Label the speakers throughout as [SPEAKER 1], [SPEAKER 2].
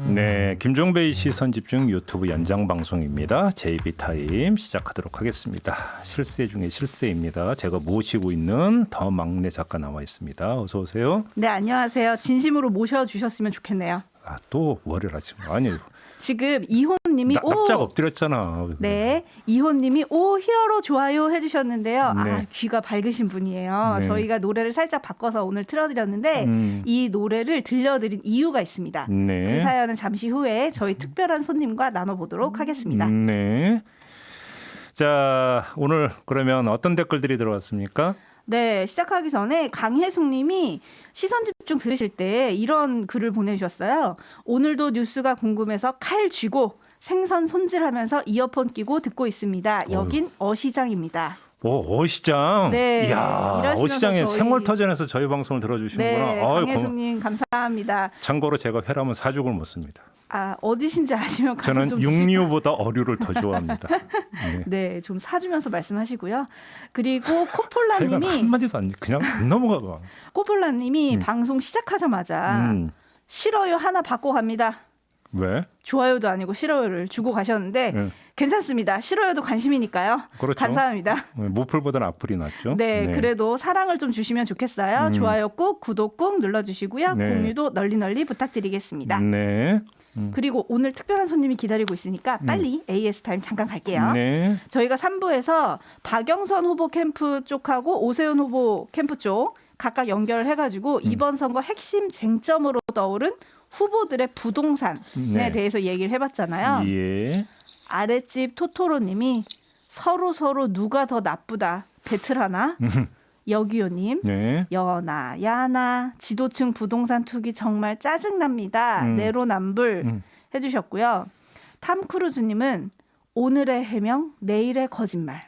[SPEAKER 1] 네, 김종배의 시선집중 유튜브 연장 방송입니다. JB타임 시작하도록 하겠습니다. 실세 중에 실세입니다. 제가 모시고 있는 더 막내 작가 나와 있습니다. 어서 오세요.
[SPEAKER 2] 네, 안녕하세요. 진심으로 모셔주셨으면 좋겠네요.
[SPEAKER 1] 아, 또 월요일 아침. 아니,
[SPEAKER 2] 지금 이호님이
[SPEAKER 1] 납작 엎드렸잖아.
[SPEAKER 2] 네, 이호님이 오 히어로 좋아요 해주셨는데요.
[SPEAKER 1] 네.
[SPEAKER 2] 아, 귀가 밝으신 분이에요.
[SPEAKER 1] 네.
[SPEAKER 2] 저희가 노래를 살짝 바꿔서 오늘 틀어드렸는데 이 노래를 들려드린 이유가 있습니다.
[SPEAKER 1] 네.
[SPEAKER 2] 그 사연은 잠시 후에 저희 특별한 손님과 나눠보도록 하겠습니다.
[SPEAKER 1] 네. 자, 오늘 그러면 어떤 댓글들이 들어왔습니까?
[SPEAKER 2] 네, 시작하기 전에 강혜숙 님이 시선집중 들으실 때 이런 글을 보내주셨어요. 오늘도 뉴스가 궁금해서 칼 쥐고 생선 손질하면서 이어폰 끼고 듣고 있습니다. 여긴 어시장입니다.
[SPEAKER 1] 오, 어시장.
[SPEAKER 2] 네,
[SPEAKER 1] 이야,
[SPEAKER 2] 일하시면서
[SPEAKER 1] 어시장의
[SPEAKER 2] 저희-
[SPEAKER 1] 생활터전에서 저희 방송을 들어주시는구나.
[SPEAKER 2] 네,
[SPEAKER 1] 아유,
[SPEAKER 2] 강혜숙 님 감사합니다.
[SPEAKER 1] 참고로 제가 회라면 사죽을 못 씁니다.
[SPEAKER 2] 아, 어디신지 아시면 가서
[SPEAKER 1] 저는
[SPEAKER 2] 좀
[SPEAKER 1] 육류보다 어류를 더 좋아합니다. 네.
[SPEAKER 2] 네, 좀 사주면서 말씀하시고요. 그리고
[SPEAKER 1] 하여간
[SPEAKER 2] 코폴라님이
[SPEAKER 1] 한마디도 안 그냥 안 넘어가.
[SPEAKER 2] 코폴라님이 방송 시작하자마자 싫어요 하나 받고 갑니다.
[SPEAKER 1] 왜?
[SPEAKER 2] 좋아요도 아니고 싫어요를 주고 가셨는데
[SPEAKER 1] 네.
[SPEAKER 2] 괜찮습니다. 싫어요도 관심이니까요.
[SPEAKER 1] 그렇죠.
[SPEAKER 2] 감사합니다.
[SPEAKER 1] 무풀보다는 악플이 낫죠.
[SPEAKER 2] 네, 그래도 사랑을 좀 주시면 좋겠어요. 좋아요 꾹, 구독 꾹 눌러주시고요.
[SPEAKER 1] 네.
[SPEAKER 2] 공유도 널리 부탁드리겠습니다.
[SPEAKER 1] 네.
[SPEAKER 2] 그리고 오늘 특별한 손님이 기다리고 있으니까 빨리 AS 타임 잠깐 갈게요.
[SPEAKER 1] 네.
[SPEAKER 2] 저희가 3부에서 박영선 후보 캠프 쪽하고 오세훈 후보 캠프 쪽 각각 연결해가지고 이번 선거 핵심 쟁점으로 떠오른 후보들의 부동산에
[SPEAKER 1] 네.
[SPEAKER 2] 대해서 얘기를 해봤잖아요.
[SPEAKER 1] 예.
[SPEAKER 2] 아랫집 토토로님이 서로 누가 더 나쁘다 배틀하나? 여기요님
[SPEAKER 1] 네.
[SPEAKER 2] 여나 야나 지도층 부동산 투기 정말 짜증납니다. 내로남불 해주셨고요. 탐크루즈님은 오늘의 해명 내일의 거짓말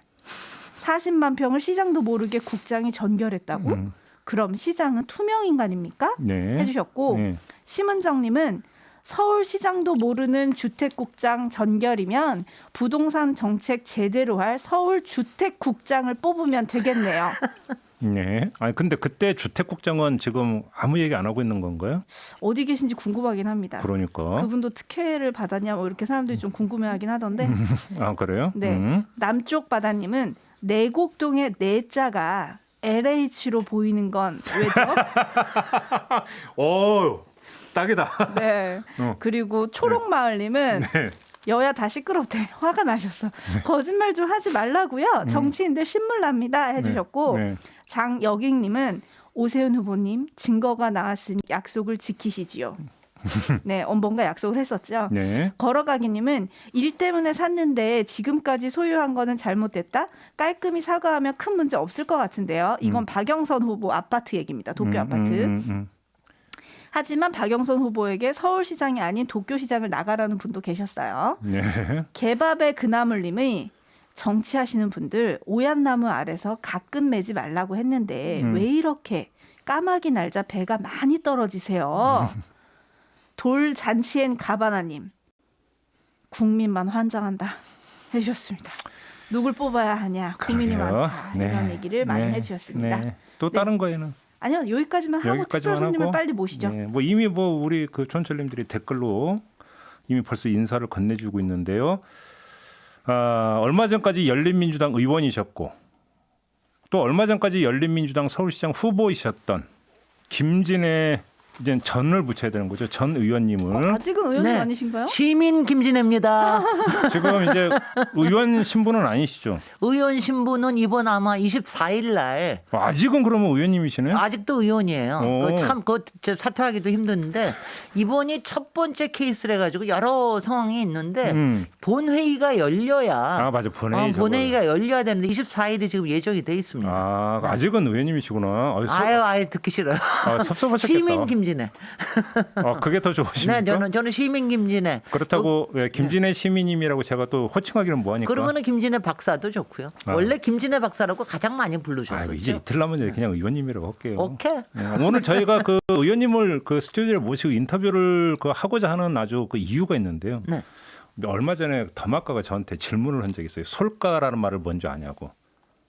[SPEAKER 2] 40만 평을 시장도 모르게 국장이 전결했다고? 그럼 시장은 투명인간입니까?
[SPEAKER 1] 네.
[SPEAKER 2] 해주셨고
[SPEAKER 1] 네.
[SPEAKER 2] 심은정님은 서울시장도 모르는 주택국장 전결이면 부동산 정책 제대로 할 서울주택국장을 뽑으면 되겠네요.
[SPEAKER 1] 네. 아니 근데 그때 주택국장은 지금 아무 얘기 안 하고 있는 건가요?
[SPEAKER 2] 어디 계신지 궁금하긴 합니다.
[SPEAKER 1] 그러니까.
[SPEAKER 2] 그분도 특혜를 받았냐 뭐 이렇게 사람들이 좀 궁금해하긴 하던데.
[SPEAKER 1] 아 그래요?
[SPEAKER 2] 네. 남쪽 바다님은 내곡동의 내자가 LH로 보이는 건 왜죠?
[SPEAKER 1] 오, 딱이다.
[SPEAKER 2] 네. 그리고 초록마을님은
[SPEAKER 1] 네.
[SPEAKER 2] 여야 다 시끄럽대. 화가 나셨어. 거짓말 좀 하지 말라고요. 정치인들 신물 납니다 해주셨고
[SPEAKER 1] 네.
[SPEAKER 2] 장여객님은 오세훈 후보님 증거가 나왔으니 약속을 지키시지요. 네, 뭔가 약속을 했었죠.
[SPEAKER 1] 네.
[SPEAKER 2] 걸어가기님은 일 때문에 샀는데 지금까지 소유한 거는 잘못됐다. 깔끔히 사과하면 큰 문제 없을 것 같은데요. 이건 박영선 후보 아파트 얘기입니다. 도쿄 아파트. 하지만 박영선 후보에게 서울시장이 아닌 도쿄시장을 나가라는 분도 계셨어요.
[SPEAKER 1] 네.
[SPEAKER 2] 개밥의 그나물님이 정치하시는 분들 오얏나무 아래서 가끔 매지 말라고 했는데 왜 이렇게 까마귀 날자 배가 많이 떨어지세요. 돌잔치엔 가바나님 국민만 환장한다 해주셨습니다. 누굴 뽑아야 하냐 국민이
[SPEAKER 1] 그러게요.
[SPEAKER 2] 많다 이런 얘기를 많이 해주셨습니다.
[SPEAKER 1] 네. 또 다른 거에는
[SPEAKER 2] 아니요 여기까지만 하고 특별 손님을 빨리 모시죠.
[SPEAKER 1] 네. 뭐 이미 뭐 우리 그 촌철님들이 댓글로 이미 벌써 인사를 건네주고 있는데요. 아, 얼마 전까지 열린민주당 의원이셨고 또 얼마 전까지 열린민주당 서울시장 후보이셨던 김진애 이제 전을 붙여야 되는 거죠. 전 의원님을
[SPEAKER 2] 아직은 의원님
[SPEAKER 3] 네.
[SPEAKER 2] 아니신가요?
[SPEAKER 3] 시민 김진애입니다.
[SPEAKER 1] 지금 이제 의원 신분은 아니시죠?
[SPEAKER 3] 의원 신분은 이번 아마 24일 날
[SPEAKER 1] 아직은 그러면 의원님이시네요.
[SPEAKER 3] 아직도 의원이에요.
[SPEAKER 1] 오.
[SPEAKER 3] 참 사퇴하기도 힘든데 이번이 첫 번째 케이스래 가지고 여러 상황이 있는데 본회의가 열려야
[SPEAKER 1] 아 맞아 본회의
[SPEAKER 3] 본회의가 열려야 되는데 24일이 지금 예정이 돼 있습니다.
[SPEAKER 1] 아 아직은 의원님이시구나.
[SPEAKER 3] 아유 듣기 싫어요.
[SPEAKER 1] 섭섭하셨겠다.
[SPEAKER 3] 시민 김진애.
[SPEAKER 1] 그게 더 좋으십니까?
[SPEAKER 3] 네, 저는 시민 김진애.
[SPEAKER 1] 그렇다고 김진애 시민님이라고 제가 또 호칭하기는 뭐하니까.
[SPEAKER 3] 그러면은 김진애 박사도 좋고요. 원래 김진애 박사라고 가장 많이 부르셨었죠.
[SPEAKER 1] 이제 이틀 남은 그냥 의원님이라고 할게요.
[SPEAKER 3] 오케이.
[SPEAKER 1] 네, 오늘 저희가 그 의원님을 그 스튜디오에 모시고 인터뷰를 그 하고자 하는 아주 그 이유가 있는데요. 얼마 전에 더마카가 저한테 질문을 한 적이 있어요. 솔가라는 말을 뭔지 아냐고.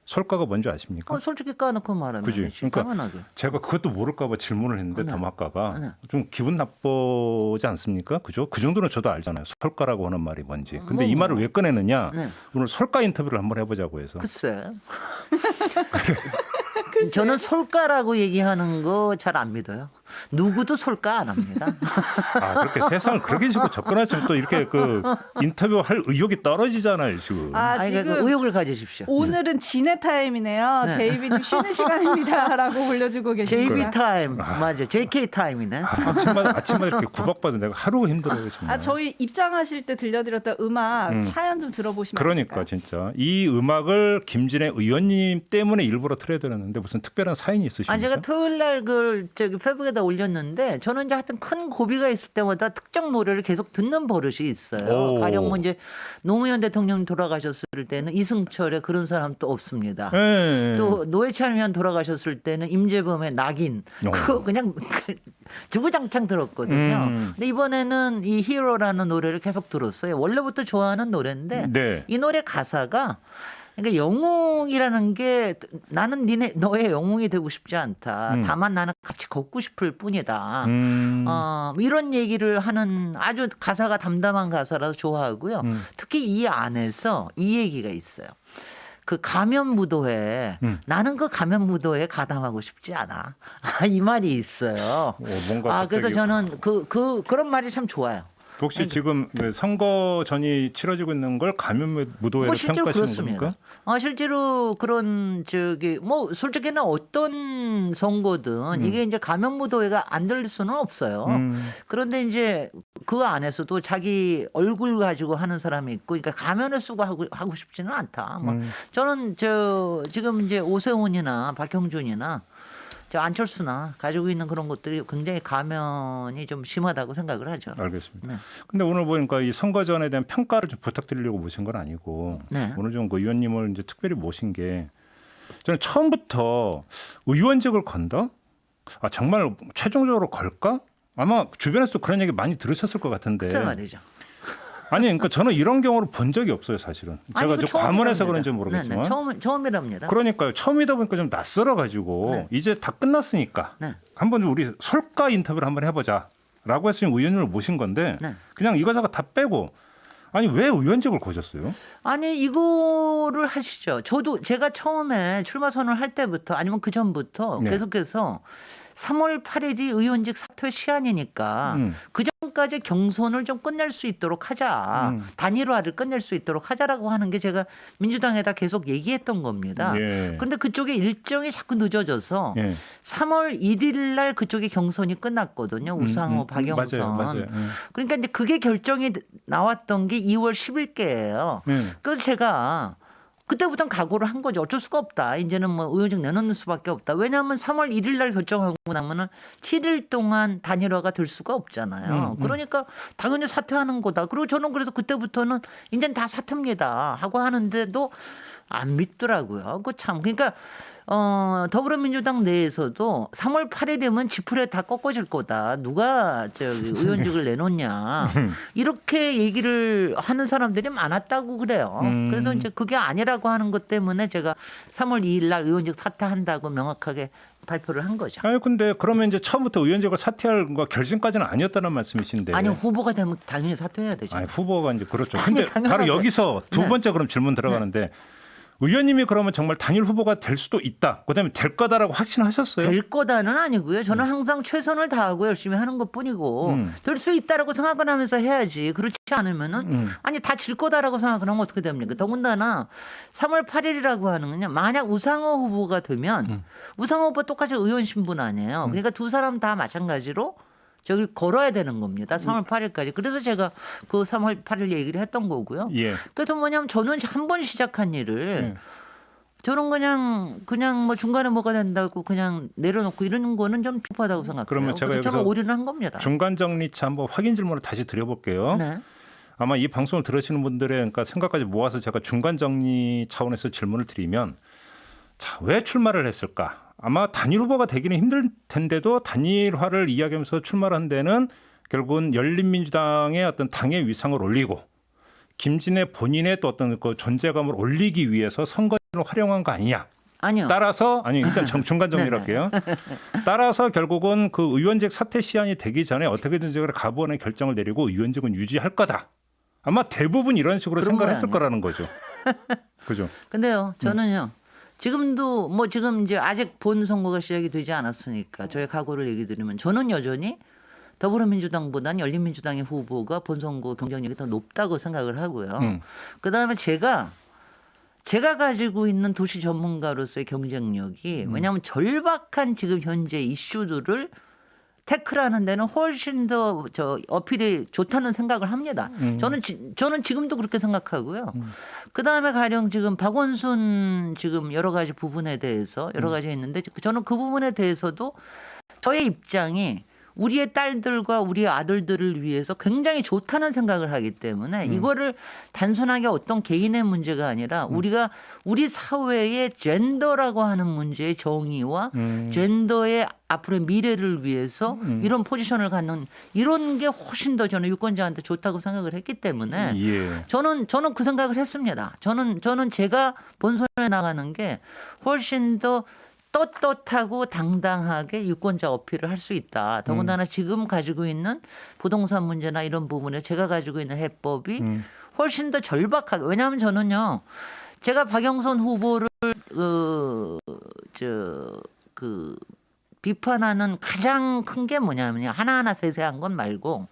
[SPEAKER 1] 솔가가 뭔지 아십니까?
[SPEAKER 3] 솔직히 까놓고 말하면
[SPEAKER 1] 그지?
[SPEAKER 3] 되지.
[SPEAKER 1] 그러니까
[SPEAKER 3] 당연하게.
[SPEAKER 1] 제가 그것도 모를까 봐 질문을 했는데
[SPEAKER 3] 네.
[SPEAKER 1] 더마카가
[SPEAKER 3] 네.
[SPEAKER 1] 좀 기분 나쁘지 않습니까? 그죠? 그 정도는 저도 알잖아요. 솔가라고 하는 말이 뭔지. 근데 이 말을 왜 꺼내느냐?
[SPEAKER 3] 네.
[SPEAKER 1] 오늘 솔가 인터뷰를 한번 해보자고 해서.
[SPEAKER 3] 글쎄. 저는 솔가라고 얘기하는 거 잘 안 믿어요. 누구도 솔가 안 합니다.
[SPEAKER 1] 아, 그렇게 세상을 그렇게 식으로 접근하시면 또 이렇게 그 인터뷰 할 의욕이 떨어지잖아요, 지금.
[SPEAKER 3] 아니,
[SPEAKER 2] 지금
[SPEAKER 3] 그 의욕을 가지십시오.
[SPEAKER 2] 오늘은 진의 타임이네요.
[SPEAKER 3] 네.
[SPEAKER 2] 제이비님 쉬는 시간입니다라고 올려주고 계십니다.
[SPEAKER 3] JB 타임 맞아. JK 타임이네.
[SPEAKER 1] 아침마다 이렇게 구박받은 내가 하루 힘들어요, 정말.
[SPEAKER 2] 저희 입장하실 때 들려드렸던 음악 사연 좀 들어보시면
[SPEAKER 1] 그러니까
[SPEAKER 2] 안 될까요?
[SPEAKER 1] 진짜 이 음악을 김진애 의원님 때문에 일부러 틀어드렸는데 무슨 특별한 사연이 있으십니까?
[SPEAKER 3] 제가 토요일 날 그 저기 페북에다 올렸는데 저는 이제 하여튼 큰 고비가 있을 때마다 특정 노래를 계속 듣는 버릇이 있어요.
[SPEAKER 1] 오.
[SPEAKER 3] 가령 뭐 이제 노무현 대통령 돌아가셨을 때는 이승철의 그런 사람 또 없습니다.
[SPEAKER 1] 네.
[SPEAKER 3] 또 노회찬 의원 돌아가셨을 때는 임재범의 낙인 그거 그냥 주구장창 들었거든요. 근데 이번에는 이 히어로라는 노래를 계속 들었어요. 원래부터 좋아하는 노래인데
[SPEAKER 1] 네.
[SPEAKER 3] 이 노래 가사가 그러니까 영웅이라는 게 나는 너의 영웅이 되고 싶지 않다. 다만 나는 같이 걷고 싶을 뿐이다. 이런 얘기를 하는 아주 가사가 담담한 가사라서 좋아하고요. 특히 이 안에서 이 얘기가 있어요. 그 가면 무도회 나는 그 가면 무도회에 가담하고 싶지 않아. 이 말이 있어요.
[SPEAKER 1] 뭔가
[SPEAKER 3] 그래서
[SPEAKER 1] 갑자기
[SPEAKER 3] 저는 그런 말이 참 좋아요.
[SPEAKER 1] 혹시 지금 선거전이 치러지고 있는 걸 가면 무도회로
[SPEAKER 3] 실제로
[SPEAKER 1] 평가하시는
[SPEAKER 3] 그렇습니다.
[SPEAKER 1] 겁니까?
[SPEAKER 3] 실제로 그런 뭐 솔직히는 어떤 선거든 이게 이제 가면 무도회가 안 될 수는 없어요. 그런데 이제 그 안에서도 자기 얼굴 가지고 하는 사람이 있고, 그러니까 가면을 쓰고 하고 싶지는 않다. 저는 지금 이제 오세훈이나 박형준이나 안철수나 가지고 있는 그런 것들이 굉장히 가면이 좀 심하다고 생각을 하죠.
[SPEAKER 1] 알겠습니다.
[SPEAKER 3] 네.
[SPEAKER 1] 근데 오늘 보니까 이 선거전에 대한 평가를 좀 부탁드리려고 모신 건 아니고
[SPEAKER 3] 네.
[SPEAKER 1] 오늘 좀 그 의원님을 이제 특별히 모신 게 저는 처음부터 의원직을 건다? 정말 최종적으로 걸까? 아마 주변에서도 그런 얘기 많이 들으셨을 것 같은데.
[SPEAKER 3] 글쎄 말이죠.
[SPEAKER 1] 아니, 그러니까 저는 이런 경우를 본 적이 없어요, 사실은. 제가
[SPEAKER 3] 이거
[SPEAKER 1] 좀 과문해서
[SPEAKER 3] 처음이랍니다.
[SPEAKER 1] 그런지 모르겠지만.
[SPEAKER 3] 네, 처음이랍니다.
[SPEAKER 1] 그러니까요. 처음이다 보니까 좀 낯설어가지고
[SPEAKER 3] 네.
[SPEAKER 1] 이제 다 끝났으니까
[SPEAKER 3] 네.
[SPEAKER 1] 한번 우리 솔가 인터뷰를 한번 해보자라고 해서 의원님을 모신 건데
[SPEAKER 3] 네.
[SPEAKER 1] 그냥 이거저거 다 빼고 아니 왜 의원직을 거셨어요?
[SPEAKER 3] 아니 이거를 하시죠. 제가 처음에 출마 선언을 할 때부터 아니면 그 전부터
[SPEAKER 1] 네.
[SPEAKER 3] 계속해서 3월 8일이 의원직 사퇴 시한이니까 그 전까지 경선을 좀 끝낼 수 있도록 하자. 단일화를 끝낼 수 있도록 하자라고 하는 게 제가 민주당에다 계속 얘기했던 겁니다. 그런데 그쪽에 일정이 자꾸 늦어져서 3월 1일 날 그쪽에 경선이 끝났거든요. 우상호, 박영선.
[SPEAKER 1] 맞아요.
[SPEAKER 3] 그러니까 이제 그게 결정이 나왔던 게 2월 10일께예요. 그래서 제가 그때부터는 각오를 한 거죠. 어쩔 수가 없다. 이제는 뭐 의원직 내놓는 수밖에 없다. 왜냐하면 3월 1일 날 결정하고 나면은 7일 동안 단일화가 될 수가 없잖아요. 그러니까 당연히 사퇴하는 거다. 그리고 저는 그래서 그때부터는 이제는 다 사퇴입니다 하고 하는데도 안 믿더라고요. 그 참 그러니까 더불어민주당 내에서도 3월 8일이면 지푸레 다 꺾어질 거다. 누가 의원직을 내놓냐. 이렇게 얘기를 하는 사람들이 많았다고 그래요. 그래서 이제 그게 아니라고 하는 것 때문에 제가 3월 2일 날 의원직 사퇴한다고 명확하게 발표를 한 거죠.
[SPEAKER 1] 아니 근데 그러면 이제 처음부터 의원직을 사퇴할 거 결심까지는 아니었다는 말씀이신데.
[SPEAKER 3] 아니 후보가 되면 당연히 사퇴해야 되죠.
[SPEAKER 1] 아니 후보가 이제 그렇죠. 근데
[SPEAKER 3] 당연하게.
[SPEAKER 1] 바로 여기서 두 번째 그럼 질문 들어가는데 의원님이 그러면 정말 단일 후보가 될 수도 있다. 그다음에 될 거다라고 확신하셨어요?
[SPEAKER 3] 될 거다는 아니고요. 저는 항상 최선을 다하고 열심히 하는 것뿐이고 될 수 있다라고 생각을 하면서 해야지. 그렇지 않으면은 아니 다 질 거다라고 생각을 하면 어떻게 됩니까? 더군다나 3월 8일이라고 하는 건요. 만약 우상호 후보가 되면 우상호 후보 똑같이 의원 신분 아니에요. 그러니까 두 사람 다 마찬가지로 저길 걸어야 되는 겁니다. 3월 8일까지. 그래서 제가 그 3월 8일 얘기를 했던 거고요.
[SPEAKER 1] 예.
[SPEAKER 3] 그래서 뭐냐면 저는 한 번 시작한 일을 저는 그냥 뭐 중간에 뭐가 된다고 그냥 내려놓고 이러는 거는 좀 비겁하다고 생각해요.
[SPEAKER 1] 그러면 제가
[SPEAKER 3] 그래서 저는
[SPEAKER 1] 여기서
[SPEAKER 3] 오류를 한 겁니다.
[SPEAKER 1] 중간 정리차 한번 확인 질문을 다시 드려볼게요.
[SPEAKER 3] 네.
[SPEAKER 1] 아마 이 방송을 들으시는 분들의 그러니까 생각까지 모아서 제가 중간 정리 차원에서 질문을 드리면 자, 왜 출마를 했을까? 아마 단일 후보가 되기는 힘들 텐데도 단일화를 이야기하면서 출마를 한 데는 결국은 열린민주당의 어떤 당의 위상을 올리고 김진애 본인의 또 어떤 그 존재감을 올리기 위해서 선거를 활용한 거 아니냐.
[SPEAKER 3] 아니요.
[SPEAKER 1] 따라서 아니 일단 중간 정리를
[SPEAKER 3] 네네.
[SPEAKER 1] 할게요. 따라서 결국은 그 의원직 사퇴 시한이 되기 전에 어떻게든지 가부원의 결정을 내리고 의원직은 유지할 거다. 아마 대부분 이런 식으로
[SPEAKER 3] 그런
[SPEAKER 1] 생각을 했을
[SPEAKER 3] 모양이에요.
[SPEAKER 1] 거라는 거죠. 그죠?
[SPEAKER 3] 근데요, 저는요. 지금도 뭐 지금 이제 아직 본 선거가 시작이 되지 않았으니까 저의 각오를 얘기 드리면 저는 여전히 더불어민주당보다는 열린민주당의 후보가 본선거 경쟁력이 더 높다고 생각을 하고요. 그다음에 제가 가지고 있는 도시 전문가로서의 경쟁력이 왜냐하면 절박한 지금 현재 이슈들을 태클하는 데는 훨씬 더 어필이 좋다는 생각을 합니다. 저는 지금도 그렇게 생각하고요. 그 다음에 가령 지금 박원순 지금 여러 가지 부분에 대해서 여러 가지 있는데 저는 그 부분에 대해서도 저의 입장이 우리의 딸들과 우리의 아들들을 위해서 굉장히 좋다는 생각을 하기 때문에 이거를 단순하게 어떤 개인의 문제가 아니라 우리가 우리 사회의 젠더라고 하는 문제의 정의와 젠더의 앞으로의 미래를 위해서 이런 포지션을 갖는 이런 게 훨씬 더 저는 유권자한테 좋다고 생각을 했기 때문에
[SPEAKER 1] 예.
[SPEAKER 3] 저는 그 생각을 했습니다. 저는 제가 본선에 나가는 게 훨씬 더 떳떳하고 당당하게 유권자 어필을 할 수 있다. 더군다나 지금 가지고 있는 부동산 문제나 이런 부분에 제가 가지고 있는 해법이 훨씬 더 절박하게. 왜냐하면 저는요, 제가 박영선 후보를 비판하는 가장 큰 게 뭐냐면요, 하나하나 세세한 건 말고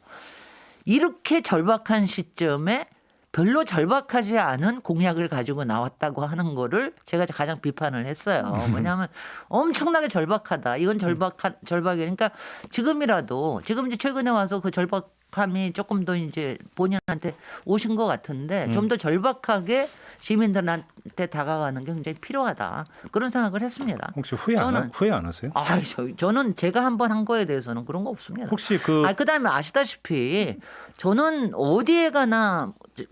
[SPEAKER 3] 이렇게 절박한 시점에 별로 절박하지 않은 공약을 가지고 나왔다고 하는 거를 제가 가장 비판을 했어요. 왜냐하면 엄청나게 절박하다. 이건 절박이 그러니까 지금이라도 지금 이제 최근에 와서 그 절박함이 조금 더 이제 본인한테 오신 것 같은데 좀 더 절박하게 시민들한테 다가가는 게 굉장히 필요하다. 그런 생각을 했습니다.
[SPEAKER 1] 혹시 후회 안 하세요?
[SPEAKER 3] 저는 제가 한 번 한 거에 대해서는 그런 거 없습니다.
[SPEAKER 1] 혹시
[SPEAKER 3] 그다음에 아시다시피 저는 어디에 가나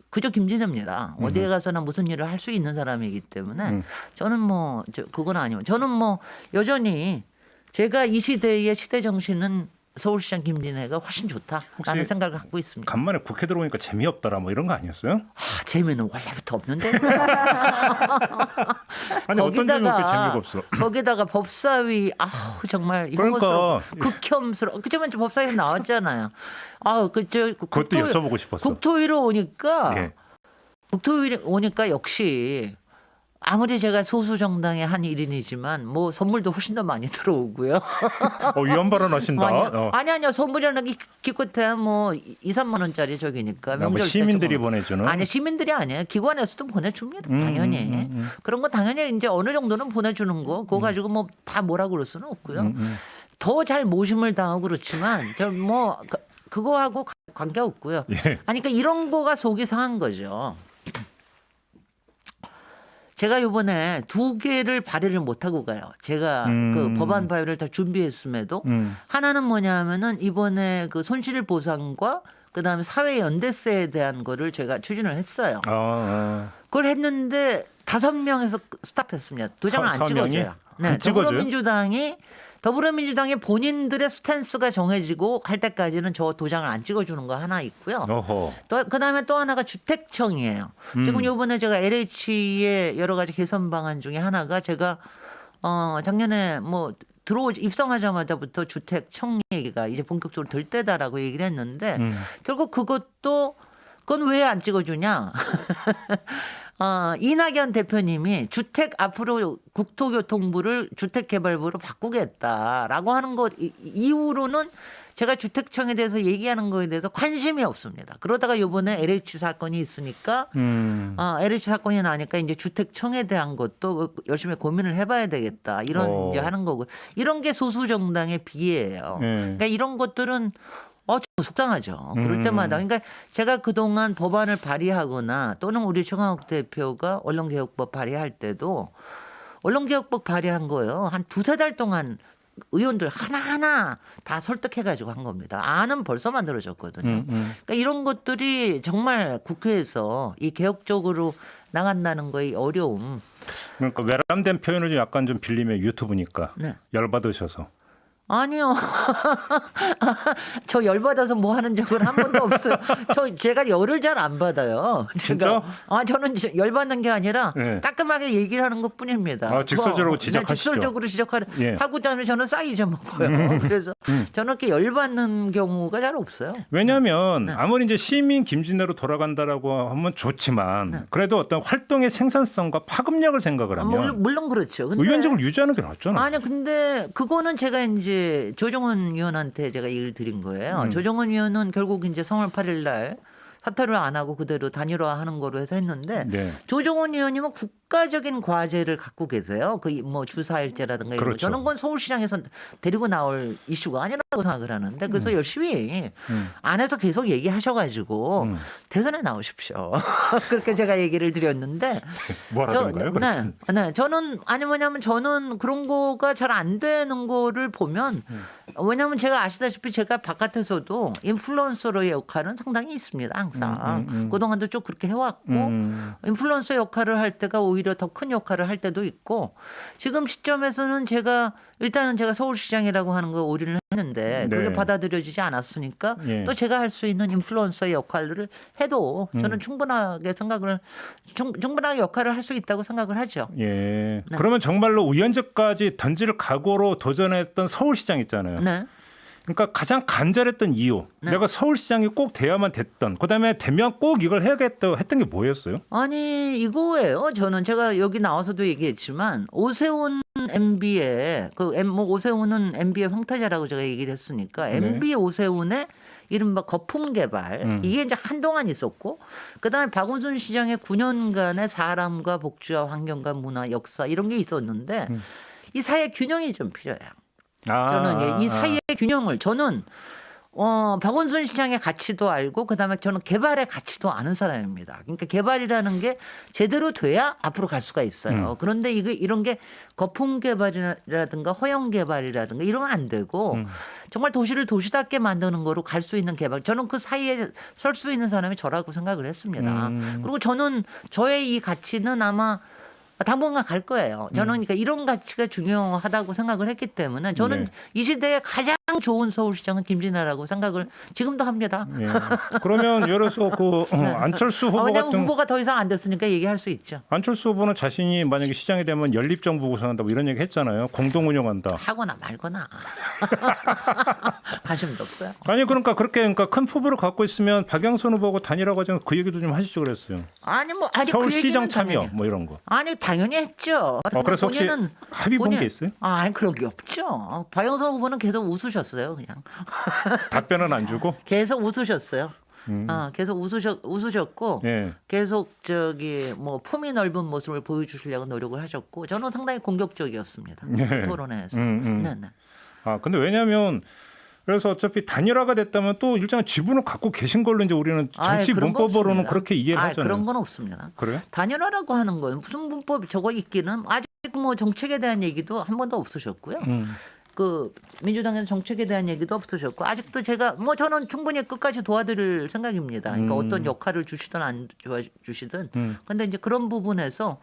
[SPEAKER 3] 그저 김진애입니다. 어디에 가서나 무슨 일을 할 수 있는 사람이기 때문에 저는 뭐 그건 아니고 저는 뭐 여전히 제가 이 시대의 시대 정신은 서울시장 김진애가 훨씬 좋다라는 생각을 갖고 있습니다.
[SPEAKER 1] 간만에 국회 들어오니까 재미없더라 뭐 이런 거 아니었어요?
[SPEAKER 3] 재미는 원래부터 없는데.
[SPEAKER 1] 아니 어떤 점이 그렇게 재미가 없어?
[SPEAKER 3] 거기다가 법사위 정말 이런
[SPEAKER 1] 그러니까.
[SPEAKER 3] 것으로 극혐스러워. 그저번 주 법사위 나왔잖아요.
[SPEAKER 1] 그것도 여쭤보고 싶었어.
[SPEAKER 3] 국토위로 오니까
[SPEAKER 1] 예.
[SPEAKER 3] 역시 아무리 제가 소수 정당의 한 일인이지만 뭐 선물도 훨씬 더 많이 들어오고요.
[SPEAKER 1] 위험 발언하신다.
[SPEAKER 3] 아니요. 선물이라는 게 기껏해 뭐 2-3만 원짜리 저기니까.
[SPEAKER 1] 뭐 시민들이 보내주는.
[SPEAKER 3] 아니 시민들이 아니에요. 기관에서도 보내줍니다. 당연히. 그런 거 당연히 이제 어느 정도는 보내주는 거. 그거 가지고 뭐 다 뭐라 그럴 수는 없고요. 더 잘 모심을 당하고 그렇지만 그거하고 관계 없고요.
[SPEAKER 1] 예.
[SPEAKER 3] 그러니까 이런 거가 속이 상한 거죠. 제가 이번에 2개를 발의를 못 하고 가요. 제가 그 법안 발의를 다 준비했음에도 하나는 뭐냐면은 이번에 그 손실 보상과 그다음에 사회 연대세에 대한 거를 제가 추진을 했어요. 그걸 했는데 5명에서 스탑했습니다. 도장을 안 찍어줘요.
[SPEAKER 1] 안 찍어줘요?
[SPEAKER 3] 더불어민주당의 본인들의 스탠스가 정해지고 할 때까지는 저 도장을 안 찍어주는 거 하나 있고요. 그다음에 또 하나가 주택청이에요. 지금 이번에 제가 LH의 여러 가지 개선 방안 중에 하나가 제가 작년에 뭐 입성하자마자부터 주택청 얘기가 이제 본격적으로 될 때다라고 얘기를 했는데 결국 그건 왜 안 찍어주냐? 이낙연 대표님이 주택 앞으로 국토교통부를 주택개발부로 바꾸겠다라고 하는 것 이후로는 제가 주택청에 대해서 얘기하는 거에 대해서 관심이 없습니다. 그러다가 이번에 LH 사건이 있으니까 LH 사건이 나니까 이제 주택청에 대한 것도 열심히 고민을 해봐야 되겠다 이런 이제 하는 거고 이런 게 소수 정당의 비애예요. 그러니까 이런 것들은 좀 속상하죠. 그럴 때마다. 그러니까 제가 그동안 법안을 발의하거나 또는 우리 최강욱 대표가 언론개혁법 발의할 때도 언론개혁법 발의한 거예요. 한 2-3달 동안 의원들 하나하나 다 설득해가지고 한 겁니다. 안은 벌써 만들어졌거든요. 그러니까 이런 것들이 정말 국회에서 이 개혁적으로 나간다는 거의 어려움.
[SPEAKER 1] 그러니까 외람된 표현을 약간 좀 빌리면 유튜브니까
[SPEAKER 3] 네.
[SPEAKER 1] 열받으셔서.
[SPEAKER 3] 아니요. 저 열받아서 뭐 하는 적은 한 번도 없어요. 제가 열을 잘 안 받아요.
[SPEAKER 1] 진짜?
[SPEAKER 3] 저는 열받는 게 아니라
[SPEAKER 1] 네.
[SPEAKER 3] 깔끔하게 얘기를 하는 것 뿐입니다.
[SPEAKER 1] 직설적으로 지적하시죠.
[SPEAKER 3] 직설적으로 지적하는
[SPEAKER 1] 예.
[SPEAKER 3] 하고 나면 저는 싹 잊어먹어요. 그래서 저는 그렇게 열받는 경우가 잘 없어요.
[SPEAKER 1] 왜냐하면 아무리 이제 시민 김진애로 돌아간다라고 하면 좋지만 그래도 어떤 활동의 생산성과 파급력을 생각을 하면
[SPEAKER 3] 물론 그렇죠. 근데
[SPEAKER 1] 의원직을 유지하는 게 낫잖아요.
[SPEAKER 3] 아니 근데 그거는 제가 이제 조정은 위원한테 제가 얘기를 드린 거예요. 조정은 위원은 결국 이제 3월 8일 날 사퇴를 안 하고 그대로 단일화하는 거로 해서 했는데
[SPEAKER 1] 네.
[SPEAKER 3] 조정은 의원님은 국가적인 과제를 갖고 계세요. 그 뭐 주사일제라든가 이런 거.
[SPEAKER 1] 그렇죠.
[SPEAKER 3] 저는 그건 서울시장에서 데리고 나올 이슈가 아니라고 생각을 하는데 그래서 열심히 안에서 계속 얘기하셔가지고 대선에 나오십시오. 그렇게 제가 얘기를 드렸는데
[SPEAKER 1] 뭐라던가요?
[SPEAKER 3] 네, 저는 아니 뭐냐면 저는 그런 거가 잘 안 되는 거를 보면 왜냐하면 제가 아시다시피 제가 바깥에서도 인플루언서로의 역할은 상당히 있습니다. 항상 그동안도 쭉 그렇게 해왔고 인플루언서 역할을 할 때가 오히려 더 큰 역할을 할 때도 있고 지금 시점에서는 일단은 제가 서울시장이라고 하는 거 올인을 했는데 그게
[SPEAKER 1] 네.
[SPEAKER 3] 받아들여지지 않았으니까
[SPEAKER 1] 예.
[SPEAKER 3] 또 제가 할 수 있는 인플루언서의 역할을 해도 저는 충분하게 역할을 할 수 있다고 생각을 하죠.
[SPEAKER 1] 예.
[SPEAKER 3] 네.
[SPEAKER 1] 그러면 정말로 의원직까지 던질 각오로 도전했던 서울시장 있잖아요.
[SPEAKER 3] 네.
[SPEAKER 1] 그러니까 가장 간절했던 이유,
[SPEAKER 3] 네.
[SPEAKER 1] 내가 서울시장이 꼭 돼야만 됐던, 그다음에 되면 꼭 이걸 해야겠다 했던 게 뭐였어요?
[SPEAKER 3] 아니 이거예요. 저는 제가 여기 나와서도 얘기했지만 오세훈 MB의 오세훈은 MB의 황태자라고 제가 얘기를 했으니까 MB 오세훈의 이른바 거품 개발 이게 이제 한동안 있었고 그다음에 박원순 시장의 9년간의 사람과 복지와 환경과 문화 역사 이런 게 있었는데 이 사이의 균형이 좀 필요해요. 저는 이 사이의 균형을 저는 박원순 시장의 가치도 알고 그다음에 저는 개발의 가치도 아는 사람입니다. 그러니까 개발이라는 게 제대로 돼야 앞으로 갈 수가 있어요. 그런데 이런 게 거품 개발이라든가 허용 개발이라든가 이러면 안 되고 정말 도시를 도시답게 만드는 거로 갈 수 있는 개발. 저는 그 사이에 설 수 있는 사람이 저라고 생각을 했습니다. 그리고 저는 저의 이 가치는 아마 당분간 갈 거예요. 저는 그러니까 이런 가치가 중요하다고 생각을 했기 때문에 저는
[SPEAKER 1] 네.
[SPEAKER 3] 이 시대에 가장 좋은 서울시장은 김진애라고 생각을 지금도 합니다.
[SPEAKER 1] 예. 그러면 예를 들어서 안철수 후보
[SPEAKER 3] 왜냐하면
[SPEAKER 1] 같은
[SPEAKER 3] 후보가 더 이상 안 됐으니까 얘기할 수 있죠.
[SPEAKER 1] 안철수 후보는 자신이 만약에 시장이 되면 연립정부 구성한다 뭐 이런 얘기 했잖아요. 공동 운영한다.
[SPEAKER 3] 하거나 말거나 관심도 없어요.
[SPEAKER 1] 아니 그러니까 큰 포부를 갖고 있으면 박영선 후보하고 단일화 과정 그 얘기도 좀 하시죠 그랬어요.
[SPEAKER 3] 아니
[SPEAKER 1] 서울시장 참여 뭐 이런 거.
[SPEAKER 3] 아니 당연히 했죠.
[SPEAKER 1] 그래서 혹시 합의 본 게 있어요?
[SPEAKER 3] 아니 그런 게 없죠. 박영선 후보는 계속 웃으셨어요. 그냥
[SPEAKER 1] 답변은 안 주고.
[SPEAKER 3] 계속 웃으셨어요. 계속 웃으셨고
[SPEAKER 1] 예.
[SPEAKER 3] 계속 품이 넓은 모습을 보여주시려고 노력을 하셨고 저는 상당히 공격적이었습니다.
[SPEAKER 1] 네.
[SPEAKER 3] 토론회에서.
[SPEAKER 1] 네.
[SPEAKER 3] 네.
[SPEAKER 1] 근데 왜냐하면 그래서 어차피 단일화가 됐다면 또 일정한 지분을 갖고 계신 걸로 이제 우리는 정치
[SPEAKER 3] 그런 거
[SPEAKER 1] 문법으로는
[SPEAKER 3] 없습니다.
[SPEAKER 1] 그렇게 이해를 하잖아요.
[SPEAKER 3] 그런 건 없습니다.
[SPEAKER 1] 그래요?
[SPEAKER 3] 단일화라고 하는 건 무슨 문법이 저거 있기는 아직 정책에 대한 얘기도 한 번도 없으셨고요. 그 민주당에서 정책에 대한 얘기도 없으셨고 아직도 제가 저는 충분히 끝까지 도와드릴 생각입니다. 그러니까 어떤 역할을 주시든 안 주시든. 근데 이제 그런 부분에서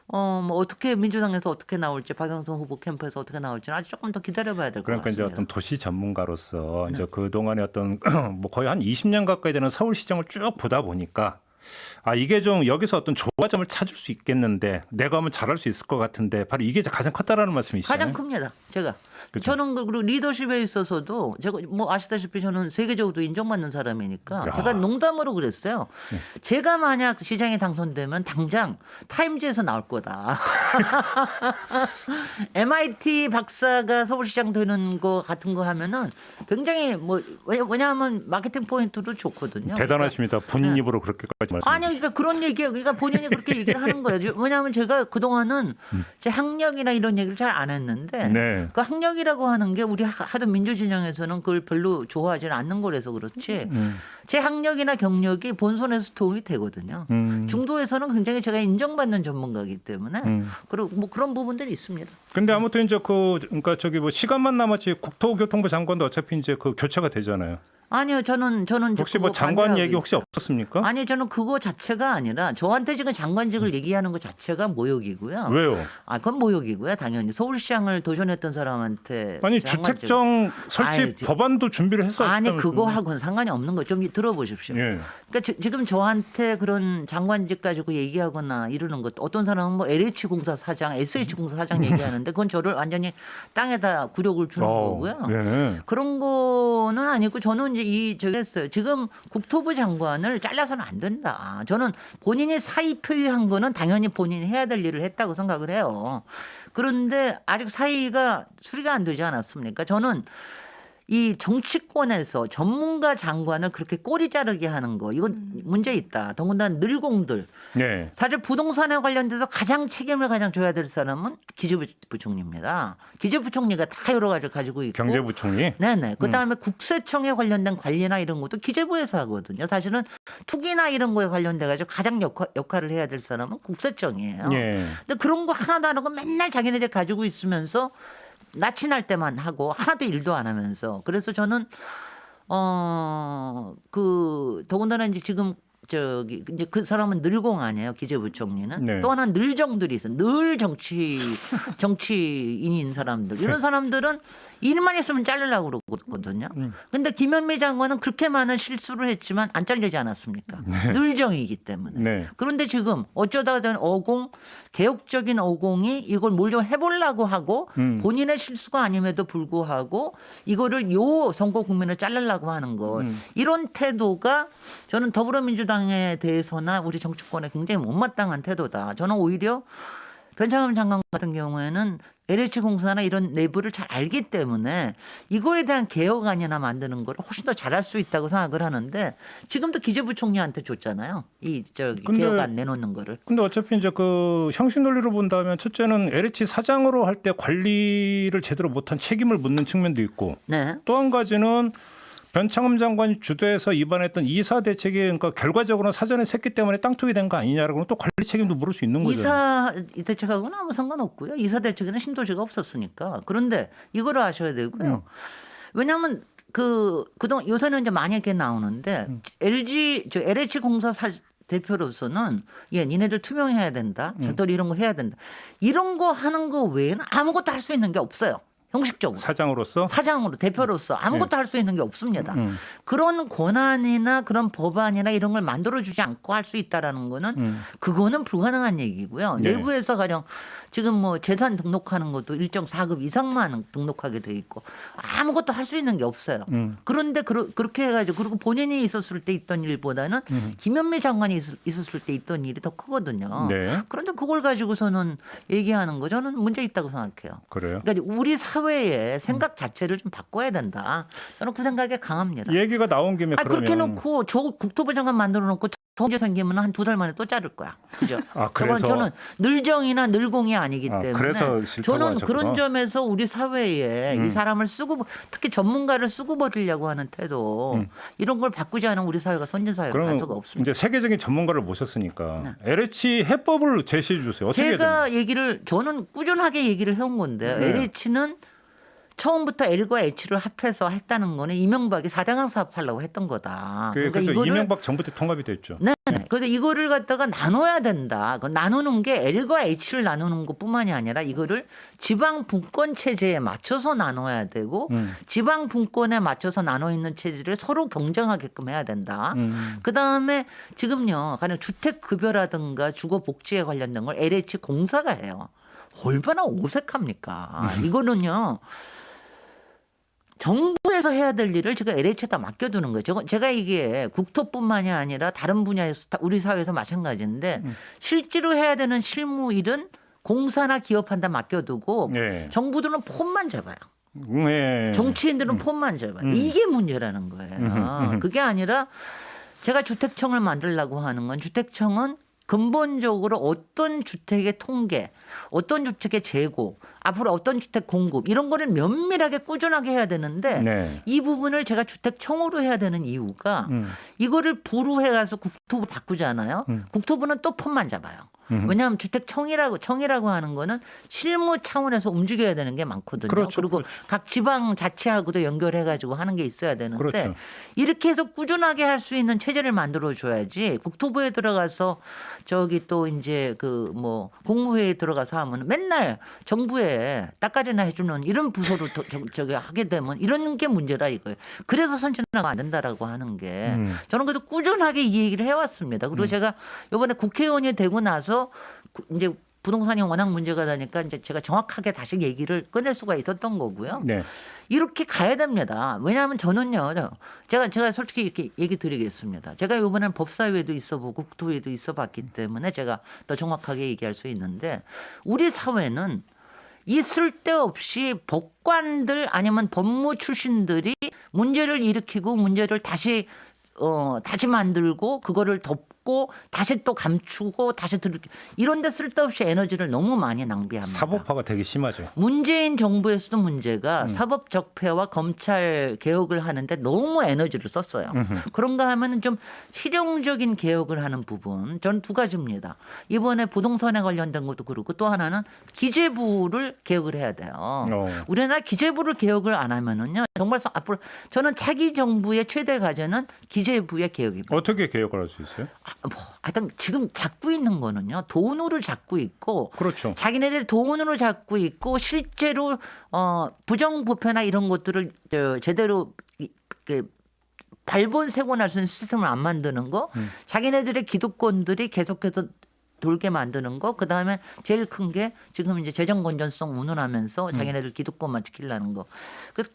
[SPEAKER 3] 어떻게 민주당에서 어떻게 나올지 박영선 후보 캠프에서 어떻게 나올지는 아직 조금 더 기다려봐야 될 것
[SPEAKER 1] 그러니까
[SPEAKER 3] 같습니다.
[SPEAKER 1] 이제 어떤 도시 전문가로서 이제 그 동안에 어떤 뭐 거의 한 20년 가까이 되는 서울시장을 쭉 보다 보니까 이게 좀 여기서 어떤 조화점을 찾을 수 있겠는데 내가 하면 잘할 수 있을 것 같은데 바로 이게 가장 컸다라는 말씀이시잖아요.
[SPEAKER 3] 가장 큽니다. 제가.
[SPEAKER 1] 그렇죠?
[SPEAKER 3] 저는 그리고 리더십에 있어서도 제가 아시다시피 저는 세계적으로 인정받는 사람이니까 제가 농담으로 그랬어요. 제가 만약 시장에 당선되면 당장 타임즈에서 나올 거다. MIT 박사가 서울시장 되는 거 같은 거 하면은 굉장히 왜냐하면 마케팅 포인트도 좋거든요.
[SPEAKER 1] 대단하십니다. 본인 입으로 그렇게까지 말씀.
[SPEAKER 3] 아니 그러니까 그런 얘기예요. 그러니까 본인이 그렇게 얘기를 하는 거예요. 왜냐하면 제가 그동안은 제 학력이나 이런 얘기를 잘 안 했는데
[SPEAKER 1] 네.
[SPEAKER 3] 그 학력이라고 하는 게 우리 하도 민주진영에서는 그걸 별로 좋아하지는 않는 거라서 그렇지 제 학력이나 경력이 본선에서 도움이 되거든요. 중도에서는 굉장히 제가 인정받는 전문가이기 때문에 그리고 그런 부분들이 있습니다.
[SPEAKER 1] 근데 아무튼 이제 그러니까 시간만 남았지 국토교통부 장관도 어차피 이제 그 교체가 되잖아요.
[SPEAKER 3] 아니요, 저는
[SPEAKER 1] 혹시 뭐
[SPEAKER 3] 그거
[SPEAKER 1] 장관
[SPEAKER 3] 반대하고
[SPEAKER 1] 얘기 혹시
[SPEAKER 3] 있어요.
[SPEAKER 1] 없었습니까?
[SPEAKER 3] 아니 저는 그거 자체가 아니라 저한테 지금 장관직을 얘기하는 것 자체가 모욕이고요.
[SPEAKER 1] 왜요?
[SPEAKER 3] 아 그건 모욕이고요. 당연히 서울시장을 도전했던 사람한테
[SPEAKER 1] 아니
[SPEAKER 3] 장관직-
[SPEAKER 1] 주택정 설치
[SPEAKER 3] 아이,
[SPEAKER 1] 법안도 준비를 했었다면서요.
[SPEAKER 3] 아니 그거하고는 상관이 없는 거 좀 들어보십시오.
[SPEAKER 1] 예.
[SPEAKER 3] 그러니까 지금 저한테 그런 장관직 가지고 얘기하거나 이러는 것 어떤 사람은 뭐 LH 공사 사장, SH 공사 사장 얘기하는데 그건 저를 완전히 땅에다 굴욕을 주는 거고요.
[SPEAKER 1] 예.
[SPEAKER 3] 그런 거는 아니고 저는 이제 저기 했어요. 지금 국토부 장관을 잘라서는 안 된다. 저는 본인이 사의 표의한 거는 당연히 본인이 해야 될 일을 했다고 생각을 해요. 그런데 아직 사의가 수리가 안 되지 않았습니까? 저는 이 정치권에서 전문가 장관을 그렇게 꼬리 자르게 하는 거 이건 문제 있다. 더군다나 늘공들.
[SPEAKER 1] 네.
[SPEAKER 3] 사실 부동산에 관련돼서 가장 책임을 가장 져야 될 사람은 기재부총리입니다. 기재부총리가 다 여러 가지를 가지고 있고.
[SPEAKER 1] 경제부총리.
[SPEAKER 3] 네네. 그다음에 국세청에 관련된 관리나 이런 것도 기재부에서 하거든요. 사실은 투기나 이런 거에 관련돼 가지고 가장 역할을 해야 될 사람은 국세청이에요.
[SPEAKER 1] 예.
[SPEAKER 3] 근데 그런 거 하나도 안 하고 맨날 자기네들 가지고 있으면서 낯이 날 때만 하고 하나도 일도 안 하면서 그래서 저는 더군다나 이제 지금 저기 이제 그 사람은 늘공 아니에요 기재부총리는
[SPEAKER 1] 네.
[SPEAKER 3] 또 하나 늘정들이 있어 늘 정치인인 사람들 이런 사람들은 일만 있으면 자르려고 그러거든요. 근데 김현미 장관은 그렇게 많은 실수를 했지만 안 잘리지 않았습니까? 늘정이기 때문에.
[SPEAKER 1] 네.
[SPEAKER 3] 그런데 지금 어쩌다 된 어공 개혁적인 어공이 이걸 뭘 좀 해보려고 하고 본인의 실수가 아님에도 불구하고 이거를 요 선거 국민을 자르려고 하는 것 이런 태도가 저는 더불어민주당에 대해서나 우리 정치권에 굉장히 못마땅한 태도다. 저는 오히려 변창흠 장관 같은 경우에는 LH 공사나 이런 내부를 잘 알기 때문에 이거에 대한 개혁안이나 만드는 걸 훨씬 더 잘할 수 있다고 생각을 하는데 지금도 기재부총리한테 줬잖아요.
[SPEAKER 1] 근데-
[SPEAKER 3] 개혁안 내놓는 거를.
[SPEAKER 1] 근데 어차피 이제 그 형식 논리로 본다면 첫째는 LH 사장으로 할 때 관리를 제대로 못한 책임을 묻는 측면도 있고
[SPEAKER 3] 네.
[SPEAKER 1] 또 한 가지는 변창흠 장관이 주도해서 입안했던 이사 대책이 그러니까 결과적으로는 사전에 샜기 때문에 땅 투기 된 거 아니냐라고 또 관리 책임도 물을 수 있는 거죠.
[SPEAKER 3] 이사 대책하고는 아무 상관없고요. 이사 대책에는 신도시가 없었으니까. 그런데 이거를 아셔야 되고요. 왜냐하면 그동안 요새는 이제 많이 이렇게 나오는데 LH 공사 대표로서는 니네들 투명해야 된다. 절대로 이런 거 해야 된다. 이런 거 하는 거 외에는 아무것도 할 수 있는 게 없어요. 형식적으로.
[SPEAKER 1] 사장으로서
[SPEAKER 3] 사장으로 대표로서 아무것도 할 수 있는 게 없습니다. 그런 권한이나 그런 법안이나 이런 걸 만들어주지 않고 할 수 있다라는 거는 그거는 불가능한 얘기고요.
[SPEAKER 1] 네.
[SPEAKER 3] 내부에서 가령 지금 뭐 재산 등록하는 것도 일정 4급 이상만 등록하게 돼 있고 아무것도 할 수 있는 게 없어요. 그런데 그렇게 해가지고 그리고 본인이 있었을 때 있던 일보다는 김현미 장관이 있었을 때 있던 일이 더 크거든요.
[SPEAKER 1] 네.
[SPEAKER 3] 그런데 그걸 가지고서는 얘기하는 거 저는 문제 있다고 생각해요.
[SPEAKER 1] 그래요.
[SPEAKER 3] 그러니까 우리 사회의 생각 자체를 좀 바꿔야 된다. 저는 그 생각에 강합니다.
[SPEAKER 1] 얘기가 나온 김에 그러면
[SPEAKER 3] 그렇게 놓고 저 국토부 장관 만들어 놓고 저 문제 생기면 한 2달 만에 또 자를 거야. 그죠?
[SPEAKER 1] 그래서
[SPEAKER 3] 저는 늘정이나 늘공이 아니기 때문에
[SPEAKER 1] 그래서 싫다고
[SPEAKER 3] 저는
[SPEAKER 1] 하셨구나.
[SPEAKER 3] 그런 점에서 우리 사회에 이 사람을 쓰고 특히 전문가를 쓰고 버리려고 하는 태도 이런 걸 바꾸지 않으면 우리 사회가 선진사회로 갈
[SPEAKER 1] 그러면
[SPEAKER 3] 수가 없습니다.
[SPEAKER 1] 이제 세계적인 전문가를 모셨으니까 LH 해법을 제시해 주세요. 어떻게 해야 됩니까?
[SPEAKER 3] 제가 저는 꾸준하게 얘기를 해온 건데
[SPEAKER 1] 네.
[SPEAKER 3] LH는 처음부터 L과 H를 합해서 했다는 거는 이명박이 4대강 사업하려고 했던 거다.
[SPEAKER 1] 그래서 이명박 정부 때 통합이 됐죠.
[SPEAKER 3] 네. 그래서 이거를 갖다가 나눠야 된다. 그 나누는 게 L과 H를 나누는 것뿐만이 아니라 이거를 지방 분권 체제에 맞춰서 나눠야 되고 지방 분권에 맞춰서 나눠 있는 체제를 서로 경쟁하게끔 해야 된다. 그다음에 지금요. 가령 주택 급여라든가 주거 복지에 관련된 걸 LH 공사가 해요. 얼마나 어색합니까? 이거는요. 정부에서 해야 될 일을 제가 LH에다 맡겨두는 거예요. 제가 이게 국토뿐만이 아니라 다른 분야에서 우리 사회에서 마찬가지인데 실제로 해야 되는 실무 일은 공사나 기업한테 맡겨두고
[SPEAKER 1] 네.
[SPEAKER 3] 정부들은 폰만 잡아요.
[SPEAKER 1] 네.
[SPEAKER 3] 정치인들은 폰만 잡아요. 이게 문제라는 거예요. 그게 아니라 제가 주택청을 만들려고 하는 건 주택청은 근본적으로 어떤 주택의 통계, 어떤 주택의 재고, 앞으로 어떤 주택 공급 이런 거를 면밀하게 꾸준하게 해야 되는데
[SPEAKER 1] 네.
[SPEAKER 3] 이 부분을 제가 주택청으로 해야 되는 이유가 이거를 부로 해가서 국토부 바꾸잖아요. 국토부는 또 폰만 잡아요. 왜냐하면 주택청이라고 하는 거는 실무 차원에서 움직여야 되는 게 많거든요.
[SPEAKER 1] 그렇죠,
[SPEAKER 3] 그리고
[SPEAKER 1] 그렇죠.
[SPEAKER 3] 각 지방 자치하고도 연결해가지고 하는 게 있어야 되는데
[SPEAKER 1] 그렇죠.
[SPEAKER 3] 이렇게 해서 꾸준하게 할 수 있는 체제를 만들어 줘야지. 국토부에 들어가서 저기 또 이제 그 뭐 국무회의에 들어가서 하면 맨날 정부에 딱까지나 해주는 이런 부서로 저기 하게 되면 이런 게 문제라 이거예요. 그래서 선진화가 안 된다라고 하는 게 저는 그래서 꾸준하게 이 얘기를 해왔습니다. 그리고 제가 이번에 국회의원이 되고 나서 이제 부동산이 워낙 문제가 되니까 이제 제가 정확하게 다시 얘기를 꺼낼 수가 있었던 거고요.
[SPEAKER 1] 네.
[SPEAKER 3] 이렇게 가야 됩니다. 왜냐하면 저는요, 제가 솔직히 이렇게 얘기 드리겠습니다. 제가 이번엔 법사위에도 있어보고 국토위에도 있어봤기 때문에 제가 더 정확하게 얘기할 수 있는데 우리 사회는 이 쓸데없이 법관들 아니면 법무 출신들이 문제를 일으키고 문제를 다시 만들고 그거를 덮고 다시 또 감추고 다시 이런 데 쓸데없이 에너지를 너무 많이 낭비합니다.
[SPEAKER 1] 사법화가 되게 심하죠.
[SPEAKER 3] 문재인 정부에서도 문제가 사법 적폐와 검찰 개혁을 하는데 너무 에너지를 썼어요. 그런가 하면은 좀 실용적인 개혁을 하는 부분 전 두 가지입니다. 이번에 부동산에 관련된 것도 그렇고 또 하나는 기재부를 개혁을 해야 돼요. 우리나라 기재부를 개혁을 안 하면은요 정말 앞으로 저는 차기 정부의 최대 과제는 기재부의 개혁입니다.
[SPEAKER 1] 어떻게 개혁을 할 수 있어요?
[SPEAKER 3] 하여튼 지금 잡고 있는 거는요 돈으로 잡고 있고
[SPEAKER 1] 그렇죠.
[SPEAKER 3] 자기네들 돈으로 잡고 있고 실제로 부정부패나 이런 것들을 제대로 발본색원할 수 있는 시스템을 안 만드는 거 자기네들의 기득권들이 계속해서 돌게 만드는 거 그다음에 제일 큰 게 지금 이제 재정 건전성 운운하면서 자기네들 기득권만 지키려는 거. 그래서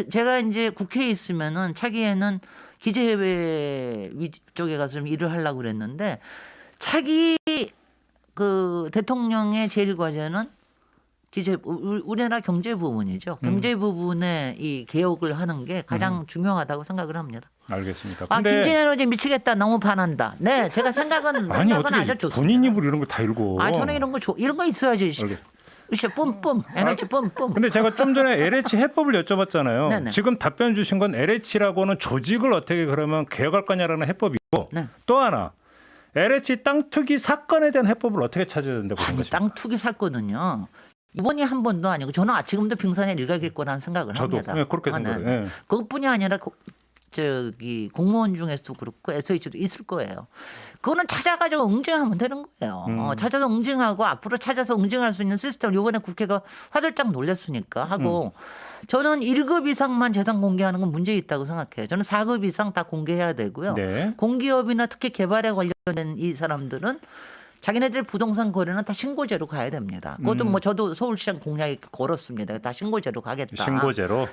[SPEAKER 3] 제가 이제 국회에 있으면은 차기에는 기재회 쪽에 가서 좀 일을 하려고 그랬는데 차기 그 대통령의 제일 과제는 우리나라 경제 부분이죠. 경제 부분에 이 개혁을 하는 게 가장 중요하다고 생각을 합니다.
[SPEAKER 1] 알겠습니다.
[SPEAKER 3] 김진애는 이제 미치겠다. 너무 반한다. 네, 제가 생각은
[SPEAKER 1] 아니
[SPEAKER 3] 아주
[SPEAKER 1] 어떻게
[SPEAKER 3] 좋습니다.
[SPEAKER 1] 본인 입으로 이런 걸 다 읽어?
[SPEAKER 3] 저는 이런 거 있어야지. 진짜 뿜뿜 에너지 뿜뿜.
[SPEAKER 1] 근데 제가 좀 전에 LH 해법을 여쭤봤잖아요.
[SPEAKER 3] 네네.
[SPEAKER 1] 지금 답변 주신 건 LH라고는 조직을 어떻게 그러면 개혁할 거냐라는 해법이고
[SPEAKER 3] 네.
[SPEAKER 1] 또 하나 LH 땅 투기 사건에 대한 해법을 어떻게 찾아야 된다고 생각하십니까?
[SPEAKER 3] 땅 투기 사건은요. 이번이 한 번도 아니고 저는 지금도 빙산에 일각일 거라는 생각을
[SPEAKER 1] 저도
[SPEAKER 3] 합니다.
[SPEAKER 1] 그렇게 생각해요. 네.
[SPEAKER 3] 그것뿐이 아니라 저기 공무원 중에서도 그렇고 SH도 있을 거예요. 그거는 찾아가지고 응징하면 되는 거예요. 찾아서 응징하고 앞으로 찾아서 응징할 수 있는 시스템을 이번에 국회가 화들짝 놀랐으니까 하고 저는 1급 이상만 재산 공개하는 건 문제 있다고 생각해요. 저는 4급 이상 다 공개해야 되고요.
[SPEAKER 1] 네.
[SPEAKER 3] 공기업이나 특히 개발에 관련된 이 사람들은 자기네들 부동산 거래는 다 신고제로 가야 됩니다. 그것도 뭐 저도 서울시장 공약에 걸었습니다. 다 신고제로 가겠다.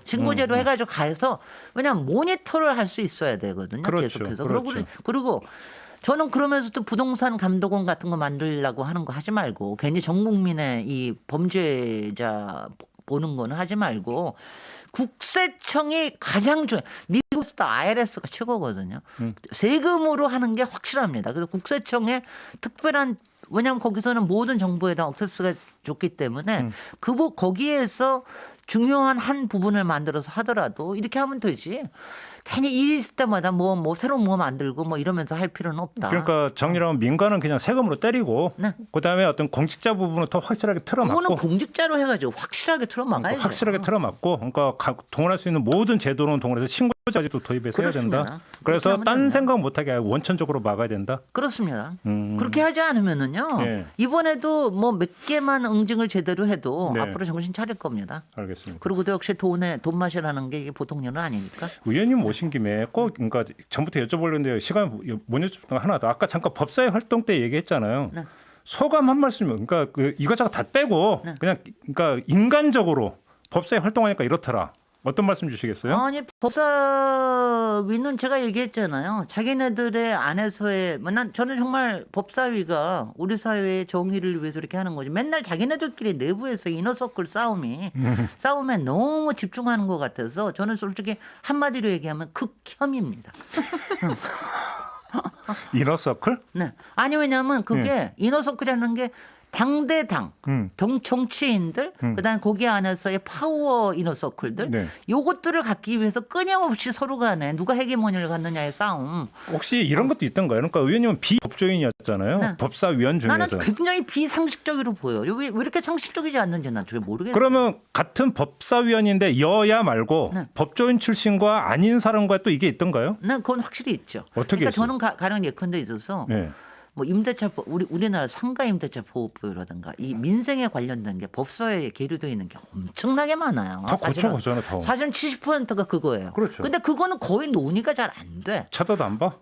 [SPEAKER 3] 신고제로 해가지고 가서 왜냐하면 모니터를 할 수 있어야 되거든요.
[SPEAKER 1] 그렇죠.
[SPEAKER 3] 계속해서.
[SPEAKER 1] 그렇죠.
[SPEAKER 3] 그리고 저는 그러면서도 부동산 감독원 같은 거 만들려고 하는 거 하지 말고 괜히 전 국민의 이 범죄자 보는 거는 하지 말고 국세청이 가장 중요해요. 미국에서도 IRS가 최고거든요. 세금으로 하는 게 확실합니다. 그래서 국세청에 특별한 왜냐하면 거기서는 모든 정보에 다 액세스가 좋기 때문에 거기에서 중요한 한 부분을 만들어서 하더라도 이렇게 하면 되지. 괜히 일 있을 때마다 뭐 새로운 뭐 만들고 뭐 이러면서 할 필요는 없다.
[SPEAKER 1] 그러니까 정리하면 민간은 그냥 세금으로 때리고
[SPEAKER 3] 네.
[SPEAKER 1] 그다음에 어떤 공직자 부분은 더 확실하게 틀어막고
[SPEAKER 3] 그거는 공직자로 해가지고 확실하게 틀어막아야죠.
[SPEAKER 1] 확실하게 틀어막고 그러니까 동원할 수 있는 모든 제도는 동원해서 신고자도 도입해서 해야
[SPEAKER 3] 그렇습니다.
[SPEAKER 1] 된다. 그래서 딴 생각 못하게 원천적으로 막아야 된다.
[SPEAKER 3] 그렇습니다. 그렇게 하지 않으면은요
[SPEAKER 1] 네.
[SPEAKER 3] 이번에도 뭐 몇 개만 응징을 제대로 해도
[SPEAKER 1] 네.
[SPEAKER 3] 앞으로 정신 차릴 겁니다.
[SPEAKER 1] 알겠습니다.
[SPEAKER 3] 그리고도 역시 돈 맛이라는 게 이게 보통 일은 아니니까.
[SPEAKER 1] 의원님 오신 김에 꼭 그러니까 전부터 여쭤보려는데 시간 못 여쭤봤던 거 하나 더. 아까 잠깐 법사위 활동 때 얘기했잖아요.
[SPEAKER 3] 네.
[SPEAKER 1] 소감 한 말씀이면 그러니까 이것저것 다 빼고
[SPEAKER 3] 네.
[SPEAKER 1] 그냥 그러니까 인간적으로 법사위 활동하니까 이렇더라. 어떤 말씀 주시겠어요?
[SPEAKER 3] 아니 법사위는 제가 얘기했잖아요. 자기네들의 안에서의 저는 정말 법사위가 우리 사회의 정의를 위해서 이렇게 하는 거지. 맨날 자기네들끼리 내부에서 이너서클 싸움에 너무 집중하는 것 같아서 저는 솔직히 한마디로 얘기하면 극혐입니다.
[SPEAKER 1] 이너서클?
[SPEAKER 3] 네. 아니 왜냐하면 그게 이너서클이라는 게 당대당, 정치인들, 그다음에 거기 안에서의 파워 이너서클들,
[SPEAKER 1] 네.
[SPEAKER 3] 요것들을 갖기 위해서 끊임없이 서로 간에 누가 헤게모니를 갖느냐의 싸움.
[SPEAKER 1] 혹시 이런 것도 있던가요? 그러니까 의원님은 비법조인이었잖아요.
[SPEAKER 3] 네.
[SPEAKER 1] 법사위원
[SPEAKER 3] 나는
[SPEAKER 1] 중에서.
[SPEAKER 3] 굉장히 비상식적으로 보여요. 왜 이렇게 상식적이지 않는지 난 잘 모르겠어요.
[SPEAKER 1] 그러면 같은 법사위원인데 여야 말고
[SPEAKER 3] 네.
[SPEAKER 1] 법조인 출신과 아닌 사람과 또 이게 있던가요?
[SPEAKER 3] 난 그건 확실히 있죠.
[SPEAKER 1] 어떻게
[SPEAKER 3] 그러니까
[SPEAKER 1] 했어요?
[SPEAKER 3] 저는 가령 예컨대 있어서
[SPEAKER 1] 네.
[SPEAKER 3] 뭐 임대차 우리나라 상가 임대차 보호법이라든가 이 민생에 관련된 게 법서에 계류되어 있는 게 엄청나게 많아요.
[SPEAKER 1] 다 고쳐가잖아, 다.
[SPEAKER 3] 사실은 70%가 그거예요.
[SPEAKER 1] 그렇죠.
[SPEAKER 3] 근데 그거는 거의 논의가 잘 안 돼.
[SPEAKER 1] 쳐다도 안 봐?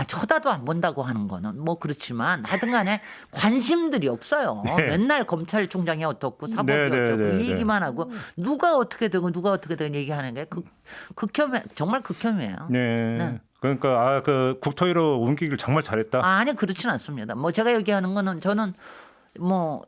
[SPEAKER 3] 쳐다도 안 본다고 하는 거는 뭐 그렇지만 하여튼간에 관심들이 없어요.
[SPEAKER 1] 네.
[SPEAKER 3] 맨날 검찰총장이 어떻고 사법이
[SPEAKER 1] 네, 네,
[SPEAKER 3] 어쩌고
[SPEAKER 1] 네,
[SPEAKER 3] 이 얘기만 하고 누가 어떻게 되고 얘기하는 게 극혐 정말 극혐이에요.
[SPEAKER 1] 네. 그러니까 그 국토위로 옮기길 정말 잘했다.
[SPEAKER 3] 아니 그렇지는 않습니다. 뭐 제가 얘기하는 거는 저는 뭐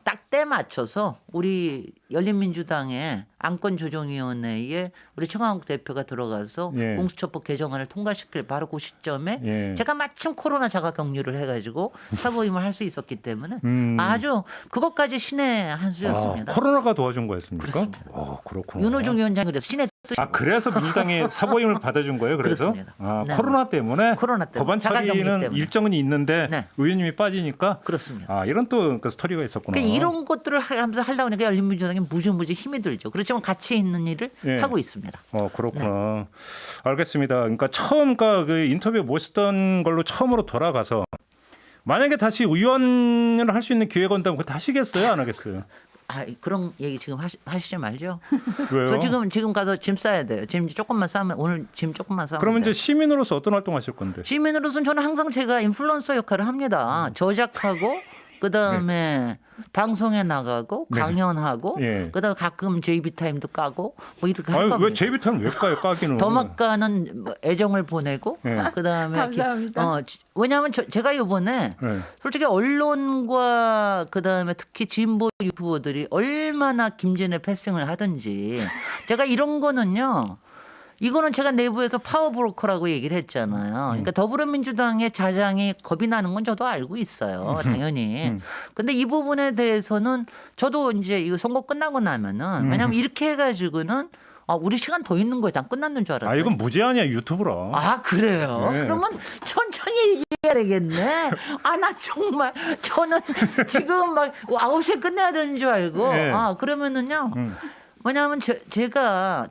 [SPEAKER 3] 딱 때 맞춰서 우리 열린민주당의 안건조정위원회에 우리 청강욱 대표가 들어가서
[SPEAKER 1] 예.
[SPEAKER 3] 공수처법 개정안을 통과시킬 바로 그 시점에
[SPEAKER 1] 예.
[SPEAKER 3] 제가 마침 코로나 자가 격리를 해가지고 사보임을 할 수 있었기 때문에 아주 그것까지 신의 한 수였습니다.
[SPEAKER 1] 코로나가 도와준 거였습니까?
[SPEAKER 3] 그렇습니다.
[SPEAKER 1] 그렇구나.
[SPEAKER 3] 윤호중 위원장이 그래서 신의 뜻이
[SPEAKER 1] 그래서 민주당이 사보임을 받아준 거예요. 그래서
[SPEAKER 3] 그렇습니다. 네.
[SPEAKER 1] 코로나 때문에 법안
[SPEAKER 3] 자가격리
[SPEAKER 1] 처리는
[SPEAKER 3] 때문에.
[SPEAKER 1] 일정은 있는데
[SPEAKER 3] 네.
[SPEAKER 1] 의원님이 빠지니까
[SPEAKER 3] 그렇습니다.
[SPEAKER 1] 이런 또 그 스토리가 있었구나.
[SPEAKER 3] 그러니까 이런 것들을 하면서 하려고 하니까 열린민주당이 무지무지 힘이 들죠. 그렇지만 가치 있는 일을
[SPEAKER 1] 예.
[SPEAKER 3] 하고 있습니다.
[SPEAKER 1] 그렇구나. 알겠습니다. 그러니까 처음 그 인터뷰 모셨던 걸로 처음으로 돌아가서 만약에 다시 의원을 할 수 있는 기회가 온다면 그거 하시겠어요? 안 하겠어요?
[SPEAKER 3] 그런 얘기 지금 하시지 말죠.
[SPEAKER 1] 왜요?
[SPEAKER 3] 저 지금 가서 짐 싸야 돼요. 짐 조금만 싸면 오늘 짐 조금만 싸면
[SPEAKER 1] 그러면
[SPEAKER 3] 돼요.
[SPEAKER 1] 이제 시민으로서 어떤 활동 하실 건데?
[SPEAKER 3] 시민으로서는 저는 항상 제가 인플루언서 역할을 합니다. 저작하고 그다음에 방송에 나가고 강연하고
[SPEAKER 1] 예.
[SPEAKER 3] 그다음에 가끔 JB 타임도 까고 뭐 이렇게 할 겁니다.
[SPEAKER 1] 왜 제비타는 왜 까요? 까기는.
[SPEAKER 3] 더막가는 애정을 보내고
[SPEAKER 1] 예.
[SPEAKER 3] 그다음에
[SPEAKER 2] 감사합니다.
[SPEAKER 3] 왜냐하면 제가 이번에
[SPEAKER 1] 네.
[SPEAKER 3] 솔직히 언론과 그다음에 특히 진보 유튜버들이 얼마나 김진애 패싱을 하든지 제가 이런 거는요. 이거는 제가 내부에서 파워브로커라고 얘기를 했잖아요. 그러니까 더불어민주당의 자장이 겁이 나는 건 저도 알고 있어요. 당연히. 근데 이 부분에 대해서는 저도 이제 이거 선거 끝나고 나면은 왜냐하면 이렇게 해가지고는 우리 시간 더 있는 거예요. 난 끝났는 줄 알았어요.
[SPEAKER 1] 이건 무제한이야 유튜브라.
[SPEAKER 3] 그래요?
[SPEAKER 1] 네.
[SPEAKER 3] 그러면 천천히 얘기해야 되겠네. 나 정말 저는 지금 막 9시에 끝내야 되는 줄 알고.
[SPEAKER 1] 네.
[SPEAKER 3] 그러면은요. 왜냐하면 제가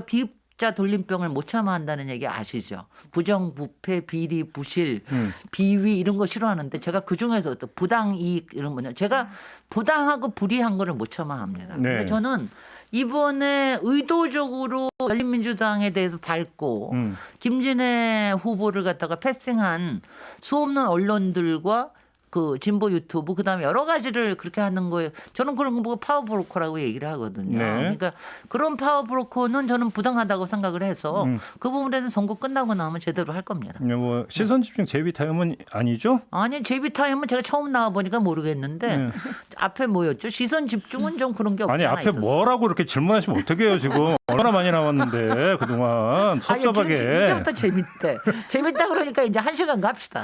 [SPEAKER 3] 비읍자 돌림병을 못 참아 한다는 얘기 아시죠? 부정부패, 비리, 부실, 비위 이런 거 싫어하는데 제가 그중에서 또 부당이익 이런 거냐. 제가 부당하고 불이한 거를 못 참아 합니다.
[SPEAKER 1] 네.
[SPEAKER 3] 근데 저는 이번에 의도적으로 열린민주당에 대해서 밟고 김진애 후보를 갖다가 패싱한 수없는 언론들과 그 진보 유튜브 그다음에 여러 가지를 그렇게 하는 거예요. 저는 그런 거 보고 파워브로커라고 얘기를 하거든요.
[SPEAKER 1] 네.
[SPEAKER 3] 그러니까 그런 파워브로커는 저는 부당하다고 생각을 해서 그 부분에 대해서 선거 끝나고 나면 제대로 할 겁니다.
[SPEAKER 1] 뭐 시선 집중 제비타임은 아니죠?
[SPEAKER 3] 아니 제비타임은 제가 처음 나와 보니까 모르겠는데 앞에 뭐였죠? 시선 집중은 좀 그런 게 없지 않아
[SPEAKER 1] 앞에
[SPEAKER 3] 있었어요.
[SPEAKER 1] 뭐라고 이렇게 질문하시면 어떡해요 지금 얼마나 많이 나왔는데 그동안 섭섭하게.
[SPEAKER 3] 이제부터 재밌대. 재밌다 그러니까 이제 1시간 갑시다.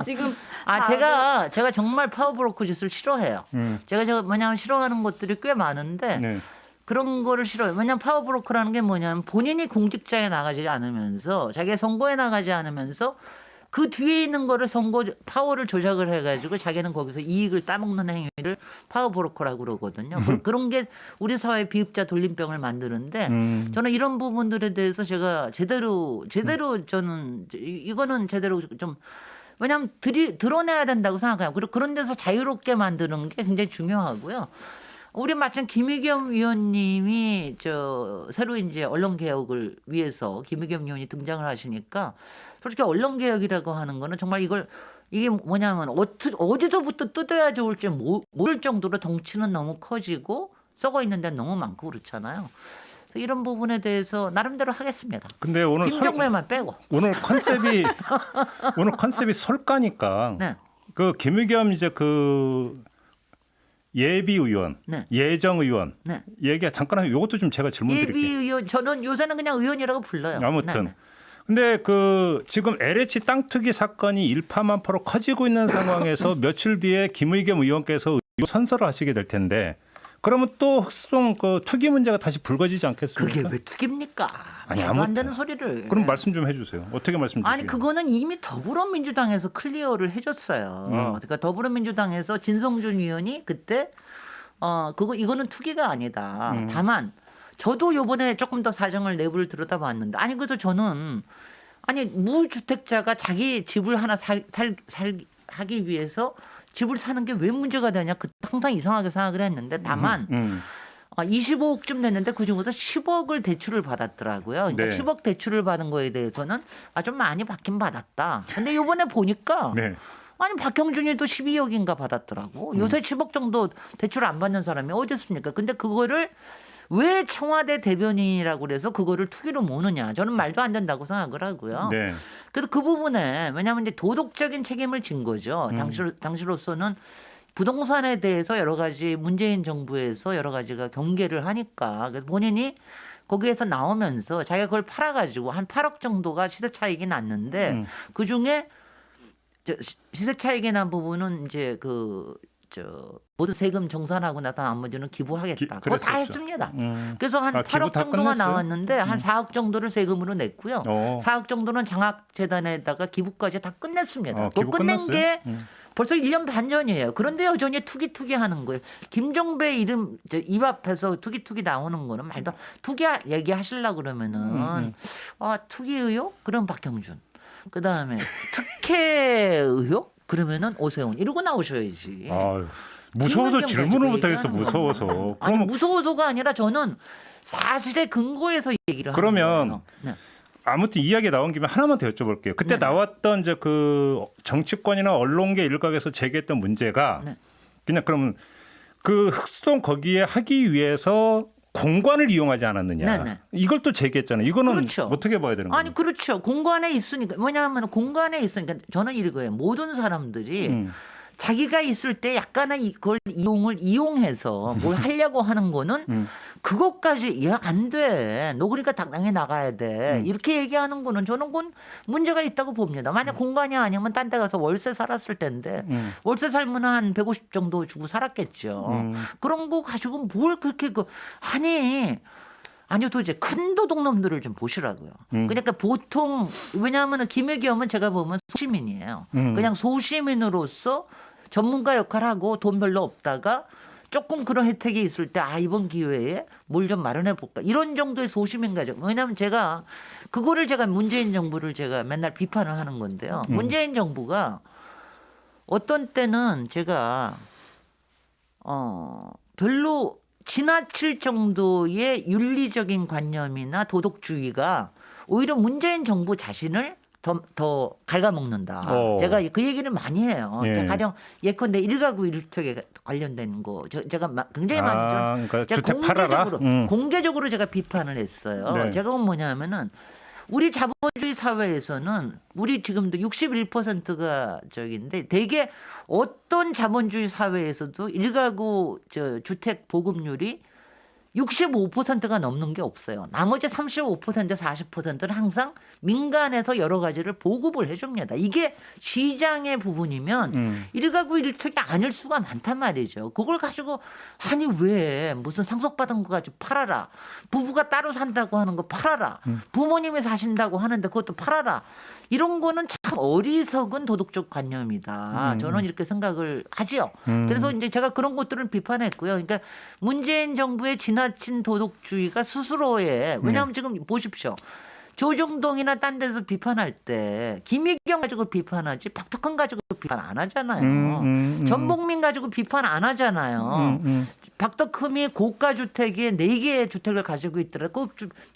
[SPEAKER 2] 지금
[SPEAKER 3] 제가 정말 파워브로커 짓을 싫어해요. 제가 뭐냐면 싫어하는 것들이 꽤 많은데
[SPEAKER 1] 네.
[SPEAKER 3] 그런 거를 싫어요. 왜냐하면 파워브로커라는 게 뭐냐면 본인이 공직자에 나가지 않으면서 자기가 선거에 나가지 않으면서 그 뒤에 있는 거를 선거 파워를 조작을 해가지고 자기는 거기서 이익을 따먹는 행위를 파워브로커라고 그러거든요. 그런 게 우리 사회의 비읍자 돌림병을 만드는데 저는 이런 부분들에 대해서 제가 제대로 저는 이거는 제대로 좀 왜냐하면 드러내야 된다고 생각해요. 그리고 그런 데서 자유롭게 만드는 게 굉장히 중요하고요. 우리 마침 김의겸 위원님이 새로 이제 언론 개혁을 위해서 김의겸 위원이 등장을 하시니까 솔직히 언론 개혁이라고 하는 거는 정말 이게 뭐냐면 어디서부터 뜯어야 좋을지 모를 정도로 덩치는 너무 커지고 썩어 있는 데는 너무 많고 그렇잖아요. 그래서 이런 부분에 대해서 나름대로 하겠습니다.
[SPEAKER 1] 근데 오늘
[SPEAKER 3] 김정배만 빼고.
[SPEAKER 1] 오늘 컨셉이 설까니까
[SPEAKER 3] 네.
[SPEAKER 1] 그 김의겸 이제 그 예비 의원,
[SPEAKER 3] 네.
[SPEAKER 1] 예정 의원
[SPEAKER 3] 네.
[SPEAKER 1] 얘기 잠깐 하면 이것도 좀 제가 질문 드릴게요.
[SPEAKER 3] 예비 의원 저는 요새는 그냥 의원이라고 불러요.
[SPEAKER 1] 아무튼
[SPEAKER 3] 네.
[SPEAKER 1] 근데 그 지금 LH 땅 투기 사건이 일파만파로 커지고 있는 상황에서 며칠 뒤에 김의겸 의원께서 선서를 하시게 될 텐데 그러면 또 흑수동 그 투기 문제가 다시 불거지지 않겠습니까?
[SPEAKER 3] 그게 왜 투기입니까?
[SPEAKER 1] 아니,
[SPEAKER 3] 말도 안
[SPEAKER 1] 아무튼.
[SPEAKER 3] 되는 소리를.
[SPEAKER 1] 그럼 말씀 좀 해주세요. 어떻게 말씀 주세요?
[SPEAKER 3] 아니 그거는 이미 더불어민주당에서 클리어를 해줬어요. 그러니까 더불어민주당에서 진성준 의원이 그때 이거는 투기가 아니다. 다만 저도 요번에 조금 더 사정을 내부를 들여다봤는데 아니 그래도 저는 아니 무주택자가 자기 집을 하나 하기 위해서 집을 사는 게 왜 문제가 되냐 그 항상 이상하게 생각을 했는데 다만 25억쯤 냈는데 그중에서 10억을 대출을 받았더라고요. 그러니까
[SPEAKER 1] 네.
[SPEAKER 3] 10억 대출을 받은 거에 대해서는 좀 많이 받긴 받았다. 근데 이번에 보니까
[SPEAKER 1] 네.
[SPEAKER 3] 아니 박형준이도 12억인가 받았더라고. 요새 10억 정도 대출 안 받는 사람이 어디 있습니까? 근데 그거를 왜 청와대 대변인이라고 그래서 그거를 투기로 모느냐. 저는 말도 안 된다고 생각을 하고요.
[SPEAKER 1] 네.
[SPEAKER 3] 그래서 그 부분에 왜냐하면 이제 도덕적인 책임을 진 거죠. 당시로서는 부동산에 대해서 여러 가지 문재인 정부에서 여러 가지가 경계를 하니까 그래서 본인이 거기에서 나오면서 자기가 그걸 팔아가지고 한 8억 정도가 시세 차익이 났는데 그 중에 시세 차익이 난 부분은 이제 모든 세금 정산하고 나서 나머지는 기부하겠다. 그거 다 했습니다. 그래서 한 8억
[SPEAKER 1] 다
[SPEAKER 3] 정도가
[SPEAKER 1] 끝냈어요?
[SPEAKER 3] 나왔는데 한 4억 정도를 세금으로 냈고요. 4억 정도는 장학재단에다가 기부까지 다 끝냈습니다. 그거
[SPEAKER 1] 기부
[SPEAKER 3] 끝낸
[SPEAKER 1] 끝났어요?
[SPEAKER 3] 게 벌써 1년 반 전이에요. 그런데 여전히 투기 하는 거예요. 김종배 이름 입 앞에서 투기 나오는 거는 말도 투기 얘기하시려고 그러면은 투기 의혹? 그럼 박형준. 그다음에 특혜 의혹? 그러면은 오세훈 이러고 나오셔야지.
[SPEAKER 1] 아유, 무서워서 질문을 못하겠어. 무서워서.
[SPEAKER 3] 아니
[SPEAKER 1] 그러면
[SPEAKER 3] 무서워서가 아니라 저는 사실에 근거해서 얘기를
[SPEAKER 1] 그러면
[SPEAKER 3] 하는 거예요. 네.
[SPEAKER 1] 아무튼 이야기 나온 김에 하나만 더 여쭤볼게요. 그때
[SPEAKER 3] 네.
[SPEAKER 1] 나왔던 이제 그 정치권이나 언론계 일각에서 제기했던 문제가
[SPEAKER 3] 네.
[SPEAKER 1] 그냥 그러면 그 흑수동 거기에 하기 위해서 공관을 이용하지 않았느냐.
[SPEAKER 3] 네네.
[SPEAKER 1] 이걸 또 제기했잖아요. 이거는
[SPEAKER 3] 그렇죠.
[SPEAKER 1] 어떻게 봐야 되는 거예요?
[SPEAKER 3] 아니 그렇죠. 공간에 있으니까 왜냐하면 공간에 있으니까 저는 이거예요. 모든 사람들이 자기가 있을 때 약간의 이걸 이용해서 뭘 하려고 하는 거는 그것까지 안 돼. 너 그러니까 당당히 나가야 돼. 이렇게 얘기하는 거는 저는 그건 문제가 있다고 봅니다. 만약 공간이 아니면 딴 데 가서 월세 살았을 텐데 월세 살면 한 150 정도 주고 살았겠죠. 그런 거 가지고 뭘 그렇게 아니요, 도대체 큰 도둑놈들을 좀 보시라고요. 그러니까 보통 왜냐하면 김의겸은 제가 보면 소시민이에요. 그냥 소시민으로서 전문가 역할하고 돈 별로 없다가 조금 그런 혜택이 있을 때 이번 기회에 뭘 좀 마련해 볼까 이런 정도의 소시민 가지고 왜냐하면 제가 그거를 문재인 정부를 제가 맨날 비판을 하는 건데요. 문재인 정부가 어떤 때는 제가 별로 지나칠 정도의 윤리적인 관념이나 도덕주의가 오히려 문재인 정부 자신을 더 갉아먹는다. 제가 그 얘기를 많이 해요.
[SPEAKER 1] 예.
[SPEAKER 3] 가령 예컨대 1가구 1주택에 관련된 거 제가 굉장히 많이
[SPEAKER 1] 그러니까
[SPEAKER 3] 제가
[SPEAKER 1] 주택 팔아라?
[SPEAKER 3] 공개적으로 제가 비판을 했어요.
[SPEAKER 1] 네.
[SPEAKER 3] 제가 뭐냐면은 우리 자본주의 사회에서는 우리 지금도 61%가 저기인데 대개 어떤 자본주의 사회에서도 1가구 주택 보급률이 65%가 넘는 게 없어요. 나머지 35%, 40%는 항상 민간에서 여러 가지를 보급을 해줍니다. 이게 시장의 부분이면 1가구 1주택이 아닐 수가 많단 말이죠. 그걸 가지고 왜 무슨 상속받은 거 가지고 팔아라. 부부가 따로 산다고 하는 거 팔아라. 부모님이 사신다고 하는데 그것도 팔아라. 이런 거는 참 어리석은 도덕적 관념이다. 저는 이렇게 생각을 하지요. 그래서 이제 제가 그런 것들을 비판했고요. 그러니까 문재인 정부의 지나친 도덕주의가 스스로의 왜냐하면 지금 보십시오. 조정동이나 딴 데서 비판할 때 김의겸 가지고 비판하지 박덕흠 가지고 비판 안 하잖아요. 전복민 가지고 비판 안 하잖아요. 박덕흠이 고가 주택에 4개의 주택을 가지고 있더라도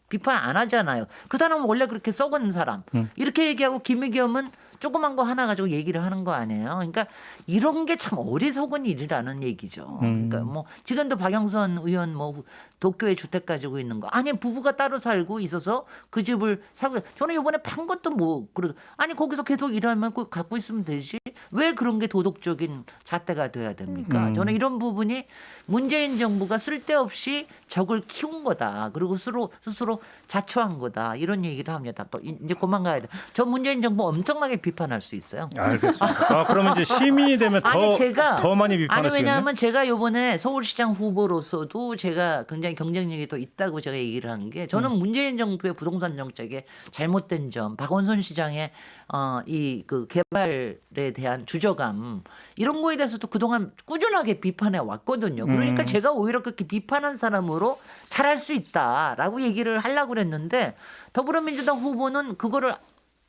[SPEAKER 3] 비판 안 하잖아요. 그 사람은 원래 그렇게 썩은 사람. 이렇게 얘기하고 김의겸은 조그만 거 하나 가지고 얘기를 하는 거 아니에요. 그러니까 이런 게 참 어리석은 일이라는 얘기죠. 그러니까 뭐 지금도 박영선 의원 뭐 도쿄에 주택 가지고 있는 거 아니 부부가 따로 살고 있어서 그 집을 사고 저는 이번에 판 것도 뭐 그래도 아니 거기서 계속 일하면 갖고 있으면 되지 왜 그런 게 도덕적인 잣대가 돼야 됩니까? 저는 이런 부분이 문재인 정부가 쓸데없이 적을 키운 거다. 그리고 스스로 자초한 거다. 이런 얘기를 합니다. 또 이제 그만 가야 돼. 저 문재인 정부 엄청나게 비판할 수 있어요.
[SPEAKER 1] 알겠습니다. 그러면 이제 시민이 되면 더 많이 비판할 수 있겠네요.
[SPEAKER 3] 왜냐하면 제가 이번에 서울시장 후보로서도 제가 굉장히 경쟁력이 더 있다고 제가 얘기를 한 게 저는 문재인 정부의 부동산 정책에 잘못된 점, 박원순 시장의 이 그 개발에 대한 주저감 이런 거에 대해서도 그동안 꾸준하게 비판해 왔거든요. 그러니까 제가 오히려 그렇게 비판한 사람으로 잘할 수 있다라고 얘기를 하려고 그랬는데 더불어민주당 후보는 그거를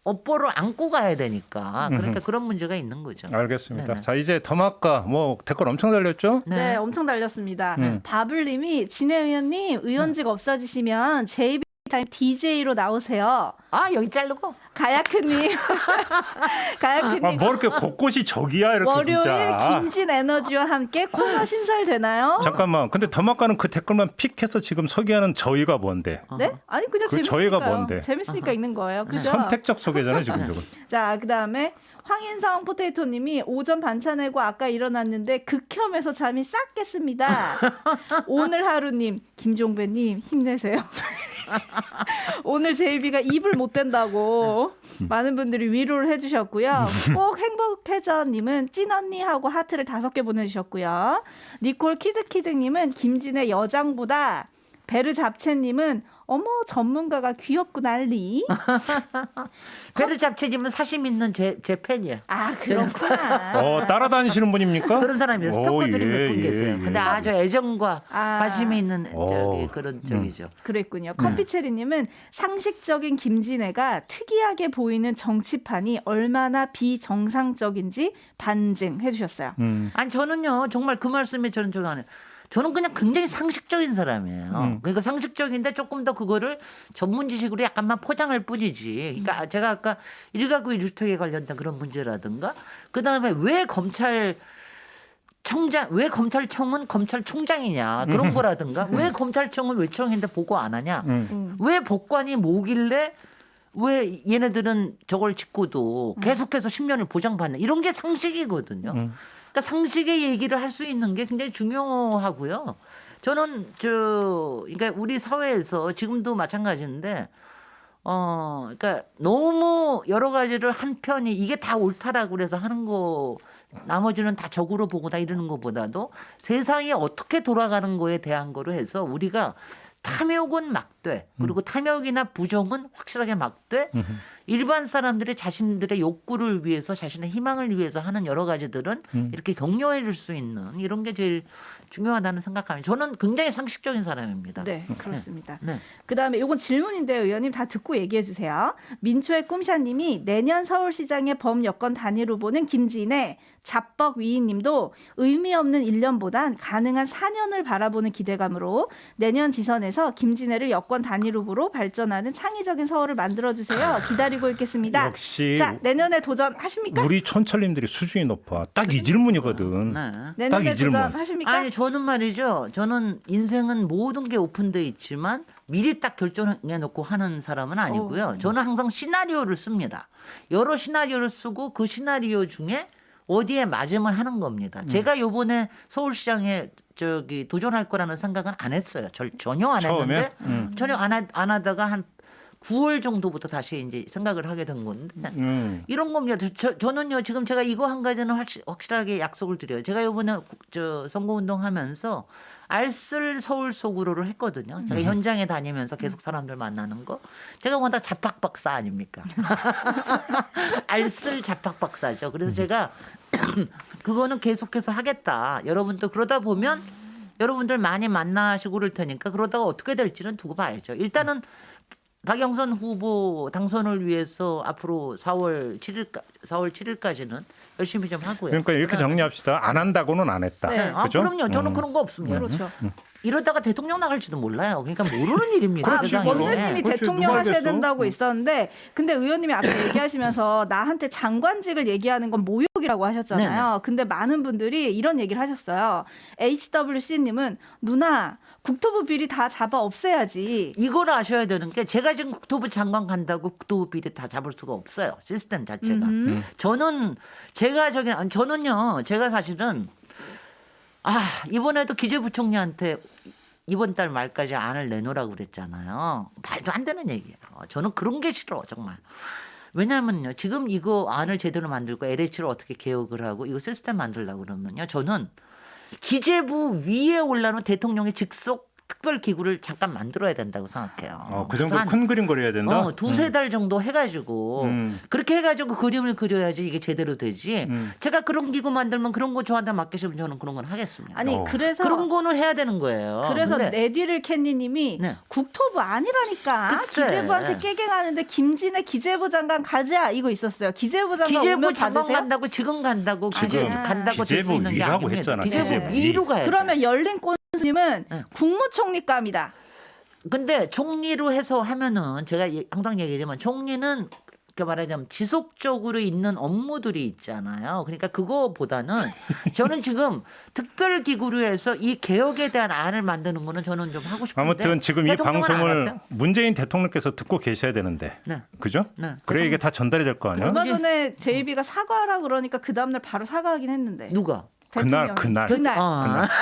[SPEAKER 3] 업보를 안고 가야 되니까 그러니까 그런 문제가 있는 거죠.
[SPEAKER 1] 알겠습니다.
[SPEAKER 3] 네네.
[SPEAKER 1] 자 이제 더마카 뭐 댓글 엄청 달렸죠?
[SPEAKER 2] 네, 엄청 달렸습니다. 바블님이 진해 의원님 의원직 없어지시면 JB 타임 DJ로 나오세요.
[SPEAKER 3] 아 여기 자르고
[SPEAKER 2] 가야크님, 가야크님.
[SPEAKER 1] 뭐 이렇게 곳곳이 적이야 이렇게
[SPEAKER 2] 월요일
[SPEAKER 1] 진짜.
[SPEAKER 2] 김진 에너지와 함께 코너 신설되나요?
[SPEAKER 1] 잠깐만. 근데 더마카는 그 댓글만 픽해서 지금 소개하는 저희가 뭔데?
[SPEAKER 2] 네? 아니 그냥
[SPEAKER 1] 그
[SPEAKER 2] 재밌으니까요.
[SPEAKER 1] 저희가 뭔데?
[SPEAKER 2] 재밌으니까 있는 거예요. 그죠?
[SPEAKER 1] 선택적 소개잖아요 지금 저거.
[SPEAKER 2] 자, 그다음에 황인성 포테이토님이 오전 반차 내고 아까 일어났는데 극혐해서 잠이 싹 깼습니다. 오늘 하루님, 김종배님 힘내세요. 오늘 제이비가 입을 못 댄다고 많은 분들이 위로를 해주셨고요. 꼭 행복해져님은 찐언니 하고 하트를 5개 보내주셨고요. 니콜 키드키드님은 김진의 여장보다 베르 잡채님은 어머 전문가가 귀엽고 난리.
[SPEAKER 3] 베르 잡채님은 사심 있는 제 팬이야.
[SPEAKER 2] 아 그렇구나.
[SPEAKER 1] 따라다니시는 분입니까?
[SPEAKER 3] 그런 사람이에요. 스토커들이 몇 분 계세요. 근데 아주 애정과
[SPEAKER 2] 아.
[SPEAKER 3] 관심이 있는 그런 적이죠.
[SPEAKER 2] 그랬군요. 커피체리님은 상식적인 김진애가 특이하게 보이는 정치판이 얼마나 비정상적인지 반증해 주셨어요.
[SPEAKER 3] 아니 저는요 정말 그 말씀에 저는 좋아하는. 저는 그냥 굉장히 상식적인 사람이에요. 그러니까 상식적인데 조금 더 그거를 전문 지식으로 약간만 포장할 뿐이지. 그러니까 제가 아까 1가구 1주택에 관련된 그런 문제라든가 그다음에 왜 검찰청은 검찰총장이냐 그런 거라든가 왜 검찰청은 외청인데 보고 안 하냐 왜 법관이 뭐길래 왜 얘네들은 저걸 짓고도 계속해서 10년을 보장받는 이런 게 상식이거든요. 그러니까 상식의 얘기를 할 수 있는 게 굉장히 중요하고요. 저는 그러니까 우리 사회에서 지금도 마찬가지인데 그러니까 너무 여러 가지를 한 편이 이게 다 옳다라고 그래서 하는 거 나머지는 다 적으로 보거나 이러는 것보다도 세상이 어떻게 돌아가는 거에 대한 거로 해서 우리가 탐욕은 막되 그리고 탐욕이나 부정은 확실하게 막되 일반 사람들이 자신들의 욕구를 위해서 자신의 희망을 위해서 하는 여러 가지들은 이렇게 격려해 줄 수 있는 이런 게 제일 중요하다는 생각합니다. 저는 굉장히 상식적인 사람입니다.
[SPEAKER 2] 네, 그렇습니다.
[SPEAKER 3] 네.
[SPEAKER 2] 그다음에 이건 질문인데요, 의원님 다 듣고 얘기해 주세요. 민초의 꿈샤님이 내년 서울시장의 범여권 단일 후보는 김진애, 잡벅 위인님도 의미 없는 1년보단 가능한 4년을 바라보는 기대감으로 내년 지선에서 김진애를 여권 단일 후보로 발전하는 창의적인 서울을 만들어 주세요. 기다리고 있겠습니다.
[SPEAKER 1] 역시
[SPEAKER 2] 자, 내년에 도전하십니까?
[SPEAKER 1] 우리 촌철님들이 수준이 높아. 딱 이 질문이거든.
[SPEAKER 3] 네.
[SPEAKER 2] 내년에
[SPEAKER 1] 딱 이 질문.
[SPEAKER 2] 도전하십니까?
[SPEAKER 3] 아니 저는 말이죠. 저는 인생은 모든 게 오픈돼 있지만 미리 딱 결정해 놓고 하는 사람은 아니고요. 저는 항상 시나리오를 씁니다. 여러 시나리오를 쓰고 그 시나리오 중에 어디에 맞으면 하는 겁니다. 제가 요번에 서울시장에 도전할 거라는 생각은 안 했어요. 전혀 안
[SPEAKER 1] 처음에?
[SPEAKER 3] 했는데 전혀 안 하다가 한 9월 정도부터 다시 이제 생각을 하게 된 건데 이런 겁니다. 저는요 지금 제가 이거 한 가지는 확실하게 약속을 드려요. 제가 이번에 선거운동하면서 알쓸 서울 속으로를 했거든요. 제가 현장에 다니면서 계속 사람들 만나는 거. 제가 워낙 잡학 박사 아닙니까? 알쓸 잡학 박사죠. 그래서 제가 그거는 계속해서 하겠다. 여러분도 그러다 보면 여러분들 많이 만나시고 그럴 테니까 그러다가 어떻게 될지는 두고 봐야죠. 일단은 박영선 후보 당선을 위해서 앞으로 4월 7일까지 4월 7일까지는 열심히 좀 하고요.
[SPEAKER 1] 그러니까 이렇게 정리합시다. 안 한다고는 안 했다.
[SPEAKER 2] 네.
[SPEAKER 1] 그죠?
[SPEAKER 3] 그럼요. 저는 그런 거 없습니다.
[SPEAKER 2] 그렇죠.
[SPEAKER 3] 이러다가 대통령 나갈지도 몰라요. 그러니까 모르는 일입니다.
[SPEAKER 1] 그렇지,
[SPEAKER 3] 세상에.
[SPEAKER 1] 뭐.
[SPEAKER 2] 원내님이
[SPEAKER 1] 그렇지,
[SPEAKER 2] 대통령
[SPEAKER 1] 누가
[SPEAKER 2] 하셔야
[SPEAKER 1] 알겠어?
[SPEAKER 2] 된다고 있었는데 근데 의원님이 앞에 얘기하시면서 나한테 장관직을 얘기하는 건 모욕이라고 하셨잖아요. 근데 많은 분들이 이런 얘기를 하셨어요. HWC님은 누나 국토부 비리 다 잡아 없애야지.
[SPEAKER 3] 이걸 아셔야 되는 게 제가 지금 국토부 장관 간다고 국토부 비리 다 잡을 수가 없어요. 시스템 자체가. 저는요. 제가 사실은 이번에도 기재부총리한테 이번 달 말까지 안을 내놓으라고 그랬잖아요. 말도 안 되는 얘기예요. 저는 그런 게 싫어 정말. 왜냐하면요. 지금 이거 안을 제대로 만들고 LH를 어떻게 개혁을 하고 이거 시스템 만들려고 그러면요. 저는 기재부 위에 올라오는 대통령의 직속 특별기구를 잠깐 만들어야 된다고 생각해요.
[SPEAKER 1] 그 정도 큰 그림 그려야 된다.
[SPEAKER 3] 두세 달 정도 해가지고 그렇게 해가지고 그림을 그려야지 이게 제대로 되지. 제가 그런 기구 만들면 그런 거 저한테 맡기시면 저는 그런 건 하겠습니다.
[SPEAKER 2] 아니 그래서
[SPEAKER 3] 그런 거는 해야 되는 거예요.
[SPEAKER 2] 그래서
[SPEAKER 3] 근데
[SPEAKER 2] 내뒤를 캔디님이
[SPEAKER 3] 네.
[SPEAKER 2] 국토부 아니라니까
[SPEAKER 3] 글쎄.
[SPEAKER 2] 기재부한테 깨갱하는데 김진애 기재부 장관 가자 이거 있었어요. 기재부 장관
[SPEAKER 3] 기재부
[SPEAKER 2] 오면
[SPEAKER 3] 장관
[SPEAKER 2] 받으세요?
[SPEAKER 3] 간다고 지금 간다고
[SPEAKER 1] 지금
[SPEAKER 3] 간다고 될 수
[SPEAKER 1] 기재부
[SPEAKER 3] 있는 게
[SPEAKER 1] 위라고
[SPEAKER 3] 아닙니다.
[SPEAKER 1] 했잖아.
[SPEAKER 3] 기재부
[SPEAKER 2] 기재부
[SPEAKER 3] 위로 가야 돼.
[SPEAKER 2] 그러면 열린 꼰수님은
[SPEAKER 3] 네.
[SPEAKER 2] 국무총리감이다.
[SPEAKER 3] 근데 총리로 해서 하면은 제가 항상 얘기하지만 총리는 그 말하자면 지속적으로 있는 업무들이 있잖아요. 그러니까 그거보다는 저는 지금 특별기구로 해서 이 개혁에 대한 안을 만드는 거는 저는 좀 하고 싶은데
[SPEAKER 1] 아무튼 지금 이
[SPEAKER 3] 대통령은 안
[SPEAKER 1] 방송을
[SPEAKER 3] 하세요?
[SPEAKER 1] 문재인 대통령께서 듣고 계셔야 되는데,
[SPEAKER 3] 네.
[SPEAKER 1] 그죠?
[SPEAKER 3] 네.
[SPEAKER 1] 그래 이게 다 전달이 될 거 아니야?
[SPEAKER 2] 얼마 전에 제이비가 사과하라 그러니까 그 다음날 바로 사과하긴 했는데.
[SPEAKER 3] 누가?
[SPEAKER 1] 그날.
[SPEAKER 2] 그날.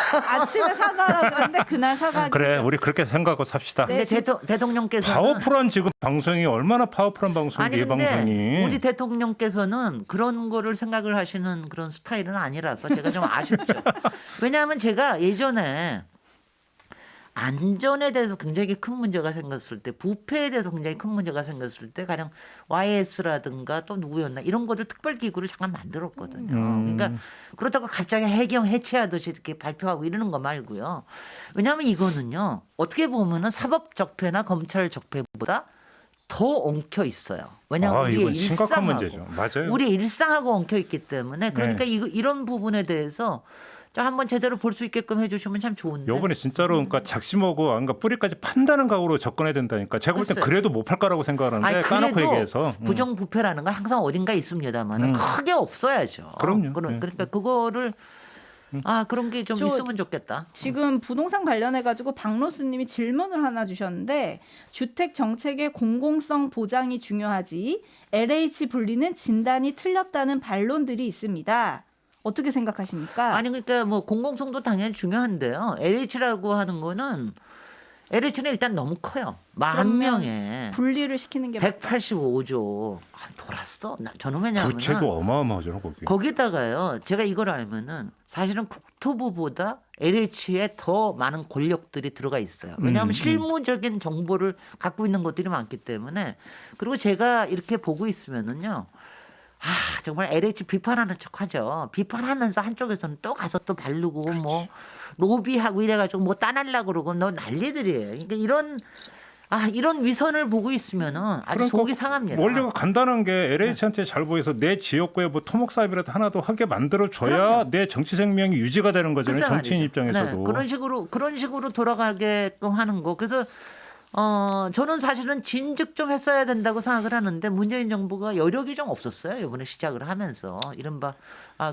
[SPEAKER 2] 아침에 사과하라고 하는데 그날 사과하긴
[SPEAKER 1] 그래
[SPEAKER 2] 했어요.
[SPEAKER 1] 우리 그렇게 생각하고 삽시다.
[SPEAKER 2] 네.
[SPEAKER 3] 근데 대통령께서는
[SPEAKER 1] 파워풀한 지금 방송이 얼마나 파워풀한 방송인데 이
[SPEAKER 3] 근데
[SPEAKER 1] 방송이.
[SPEAKER 3] 우리 대통령께서는 그런 거를 생각을 하시는 그런 스타일은 아니라서 제가 좀 아쉽죠. 왜냐하면 제가 예전에 안전에 대해서 굉장히 큰 문제가 생겼을 때, 부패에 대해서 굉장히 큰 문제가 생겼을 때 가령 YS라든가 또 누구였나 이런 거를 특별기구를 잠깐 만들었거든요. 그러니까 그렇다고 갑자기 해경 해체하듯이 이렇게 발표하고 이러는 거 말고요. 왜냐하면 이거는요. 어떻게 보면은 사법 적폐나 검찰 적폐보다 더 엉켜 있어요. 왜냐하면 우리의
[SPEAKER 1] 이건 심각한
[SPEAKER 3] 일상하고
[SPEAKER 1] 문제죠. 맞아요.
[SPEAKER 3] 우리의 일상하고 엉켜 있기 때문에 그러니까 이런 부분에 대해서 자 한번 제대로 볼 수 있게끔 해주시면 참 좋은데.
[SPEAKER 1] 요번에 진짜로 그러니까 작심하고 그러니까 뿌리까지 판다는 각오로 접근해야 된다니까. 제가 볼 땐
[SPEAKER 3] 글쎄.
[SPEAKER 1] 그래도 못 팔 거라고 생각하는데
[SPEAKER 3] 아니,
[SPEAKER 1] 까놓고
[SPEAKER 3] 그래도
[SPEAKER 1] 얘기해서.
[SPEAKER 3] 부정부패라는 건 항상 어딘가 있습니다만 크게 없어야죠.
[SPEAKER 1] 그럼요.
[SPEAKER 3] 그러니까 그거를 그런 게 좀
[SPEAKER 2] 저
[SPEAKER 3] 있으면 좋겠다.
[SPEAKER 2] 지금 부동산 관련해 가지고 박로스님이 질문을 하나 주셨는데 주택 정책의 공공성 보장이 중요하지 LH 분리는 진단이 틀렸다는 반론들이 있습니다. 어떻게 생각하십니까?
[SPEAKER 3] 아니 그러니까 뭐 공공성도 당연히 중요한데요. LH라고 하는 거는 LH는 일단 너무 커요. 10,000명에
[SPEAKER 2] 분리를 시키는 게
[SPEAKER 3] 185조. 돌았어. 저는 왜냐하면
[SPEAKER 1] 부채도 어마어마하죠 거기.
[SPEAKER 3] 거기다가요. 제가 이걸 알면은 사실은 국토부보다 LH에 더 많은 권력들이 들어가 있어요. 왜냐하면 실무적인 정보를 갖고 있는 것들이 많기 때문에. 그리고 제가 이렇게 보고 있으면은요. 정말 LH 비판하는 척하죠. 비판하면서 한쪽에서는 또 가서 또 바르고
[SPEAKER 1] 그렇지.
[SPEAKER 3] 뭐 로비하고 이래가지고 뭐 따내려고 그러고 너 난리들이에요. 그러니까 이런 위선을 보고 있으면은 아주 속이 상합니다.
[SPEAKER 1] 원리가 간단한 게 LH한테 잘 보여서 내 지역구에 뭐 토목 사업이라도 하나도 하게 만들어 줘야 내 정치 생명이 유지가 되는 거잖아요.
[SPEAKER 3] 글쎄
[SPEAKER 1] 정치인
[SPEAKER 3] 말이죠.
[SPEAKER 1] 입장에서도.
[SPEAKER 3] 네, 그런 식으로 돌아가게끔 하는 거. 그래서 저는 사실은 진즉 좀 했어야 된다고 생각을 하는데 문재인 정부가 여력이 좀 없었어요. 이번에 시작을 하면서 이른바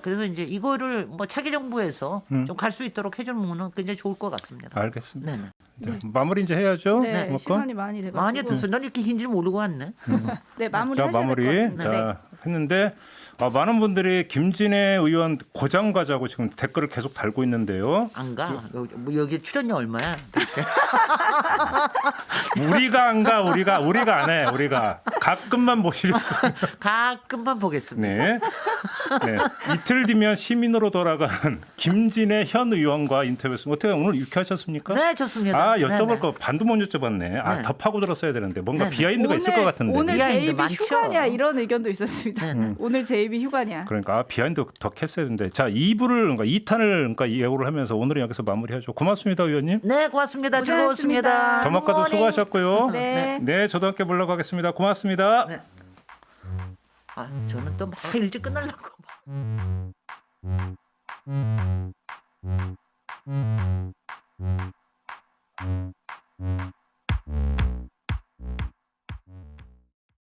[SPEAKER 3] 그래서 이제 이거를 뭐 차기 정부에서 좀 갈 수 있도록 해주면 굉장히 좋을 것 같습니다.
[SPEAKER 1] 알겠습니다.
[SPEAKER 3] 네네.
[SPEAKER 1] 자, 마무리 이제 해야죠.
[SPEAKER 2] 네,
[SPEAKER 1] 먹고.
[SPEAKER 2] 시간이 많이 돼가지고
[SPEAKER 3] 많이 됐어. 난 이렇게 흰 줄 모르고 왔네.
[SPEAKER 2] 네, 마무리
[SPEAKER 1] 자
[SPEAKER 2] 하셔야 될 것
[SPEAKER 1] 마무리
[SPEAKER 2] 같습니다. 네.
[SPEAKER 1] 자 했는데 많은 분들이 김진애 의원 고장 가자고 지금 댓글을 계속 달고 있는데요.
[SPEAKER 3] 안 가. 여기 출연료 얼마야? 도대체?
[SPEAKER 1] 우리가 안 가, 우리가 안 해, 우리가 가끔만 보시겠습니다.
[SPEAKER 3] 가끔만 보겠습니다.
[SPEAKER 1] 네. 네. 이틀 뒤면 시민으로 돌아간 김진애 현 의원과 인터뷰했습니다. 어떻게 오늘 유쾌하셨습니까?
[SPEAKER 3] 네, 좋습니다.
[SPEAKER 1] 여쭤볼
[SPEAKER 3] 네네.
[SPEAKER 1] 거 반도 못 여쭤봤네.
[SPEAKER 3] 네.
[SPEAKER 1] 더 파고 들었어야 되는데 뭔가
[SPEAKER 3] 네네.
[SPEAKER 1] 비하인드가 있을 것 같은데.
[SPEAKER 2] 오늘
[SPEAKER 3] 비하인드
[SPEAKER 2] 제이비
[SPEAKER 3] 많죠.
[SPEAKER 2] 휴가냐 이런 의견도 있었습니다.
[SPEAKER 3] 네네.
[SPEAKER 2] 오늘 제이비 휴가냐.
[SPEAKER 1] 그러니까 비하인드 더 캤어야 되는데. 자, 2부를 그러니까 2탄을 그러니까 예고를 하면서 오늘은 여기서 마무리하죠. 고맙습니다, 의원님.
[SPEAKER 3] 네, 고맙습니다.
[SPEAKER 2] 고생하셨습니다.
[SPEAKER 3] 즐거웠습니다.
[SPEAKER 1] 더마카도 수고하셨고요.
[SPEAKER 2] 네.
[SPEAKER 1] 네, 저도 함께 물러가겠습니다. 고맙습니다.
[SPEAKER 3] 네. 저는 또 막 일찍 끝나려고 막.